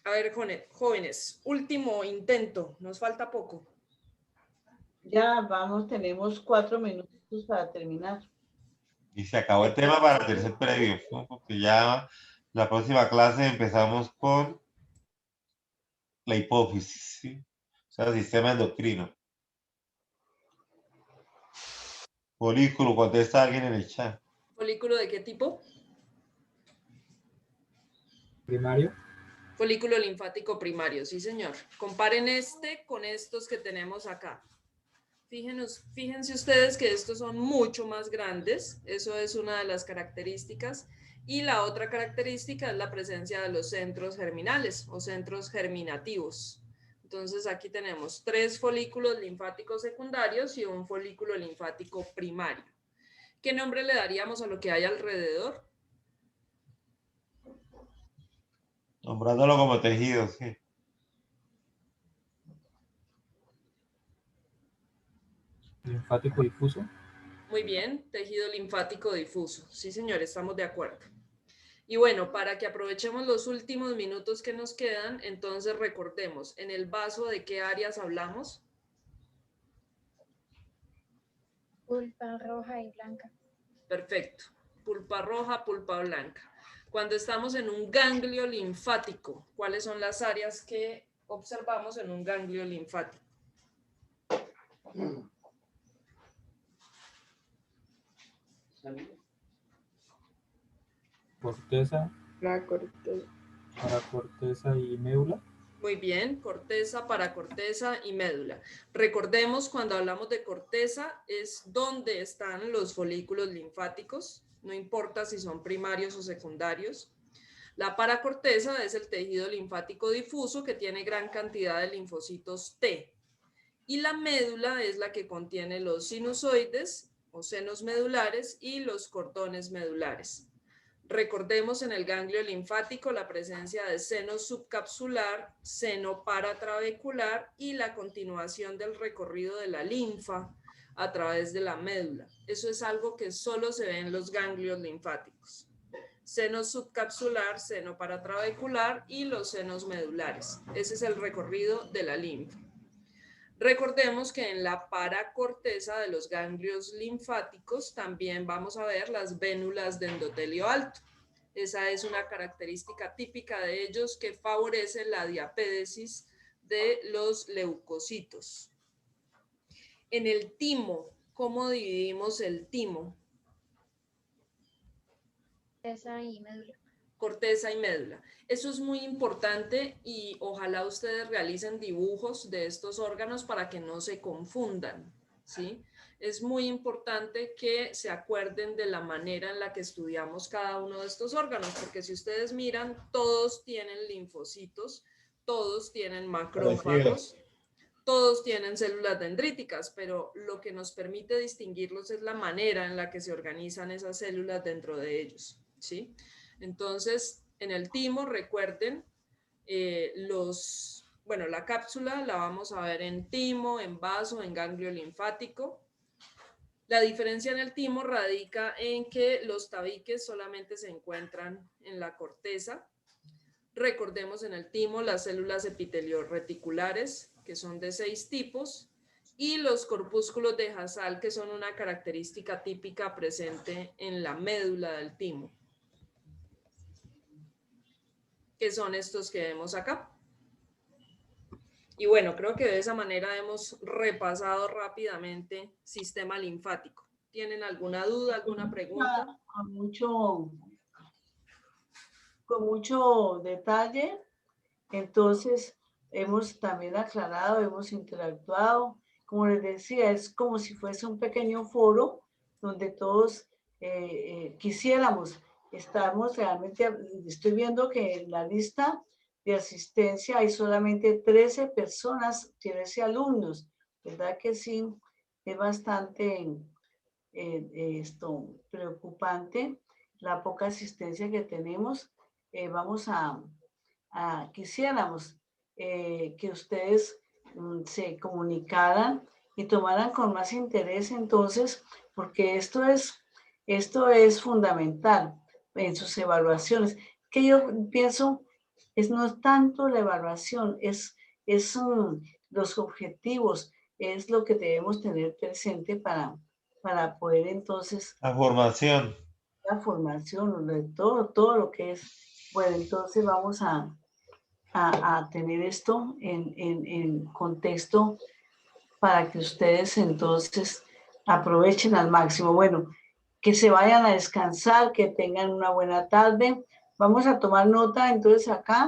A ver, jóvenes, último intento, nos falta poco. Ya vamos, tenemos 4 minutos para terminar. Y se acabó el tema para el tercer previo, ¿no? Porque ya la próxima clase empezamos con la hipófisis, ¿sí? O sea, el sistema endocrino. Folículo, contesta alguien en el chat. ¿Folículo de qué tipo? Primario. Folículo linfático primario, sí señor. Comparen este con estos que tenemos acá. Fíjense ustedes que estos son mucho más grandes, eso es una de las características. Y la otra característica es la presencia de los centros germinales o centros germinativos. Entonces aquí tenemos 3 folículos linfáticos secundarios y un folículo linfático primario. ¿Qué nombre le daríamos a lo que hay alrededor? Nombrándolo como tejido, sí. Linfático difuso. Muy bien, tejido linfático difuso. Sí, señor, estamos de acuerdo. Y bueno, para que aprovechemos los últimos minutos que nos quedan, entonces recordemos, en el vaso, ¿de qué áreas hablamos? Pulpa roja y blanca. Perfecto. Pulpa roja, pulpa blanca. Cuando estamos en un ganglio linfático, ¿cuáles son las áreas que observamos en un ganglio linfático? Corteza, La corteza. paracorteza y médula. Muy bien, corteza, paracorteza y médula. Recordemos, cuando hablamos de corteza, es donde están los folículos linfáticos, no importa si son primarios o secundarios. La paracorteza es el tejido linfático difuso que tiene gran cantidad de linfocitos T. Y la médula es la que contiene los sinusoides o senos medulares y los cordones medulares. Recordemos en el ganglio linfático la presencia de seno subcapsular, seno paratrabecular y la continuación del recorrido de la linfa a través de la médula. Eso es algo que solo se ve en los ganglios linfáticos. Seno subcapsular, seno paratrabecular y los senos medulares. Ese es el recorrido de la linfa. Recordemos que en la paracorteza de los ganglios linfáticos también vamos a ver las vénulas de endotelio alto. Esa es una característica típica de ellos que favorece la diapédesis de los leucocitos. En el timo, ¿cómo dividimos el timo? Corteza y médula. Corteza y médula. Eso es muy importante y ojalá ustedes realicen dibujos de estos órganos para que no se confundan, ¿sí? Es muy importante que se acuerden de la manera en la que estudiamos cada uno de estos órganos, porque si ustedes miran, todos tienen linfocitos, todos tienen macrófagos, todos tienen células dendríticas, pero lo que nos permite distinguirlos es la manera en la que se organizan esas células dentro de ellos, ¿sí? Entonces, en el timo, recuerden, los bueno, la cápsula la vamos a ver en timo, en vaso, en ganglio linfático. La diferencia en el timo radica en que los tabiques solamente se encuentran en la corteza. Recordemos en el timo las células epitelio-reticulares, que son de 6 tipos, y los corpúsculos de Hasal, que son una característica típica presente en la médula del timo, que son estos que vemos acá. Y bueno, creo que de esa manera hemos repasado rápidamente sistema linfático. ¿Tienen alguna duda, alguna pregunta? Con mucho detalle. Entonces, hemos también aclarado, hemos interactuado. Como les decía, es como si fuese un pequeño foro donde todos quisiéramos. Estamos realmente, estoy viendo que en la lista de asistencia hay solamente 13 personas, 13 alumnos, ¿verdad que sí? Es bastante preocupante la poca asistencia que tenemos. Vamos quisiéramos que ustedes se comunicaran y tomaran con más interés entonces, porque esto es fundamental en sus evaluaciones. Que yo pienso, no es tanto la evaluación, es los objetivos, es lo que debemos tener presente para poder entonces... La formación. La formación, de todo lo que es. Bueno, entonces vamos a tener esto en contexto para que ustedes entonces aprovechen al máximo. Bueno, que se vayan a descansar, que tengan una buena tarde. Vamos a tomar nota entonces acá.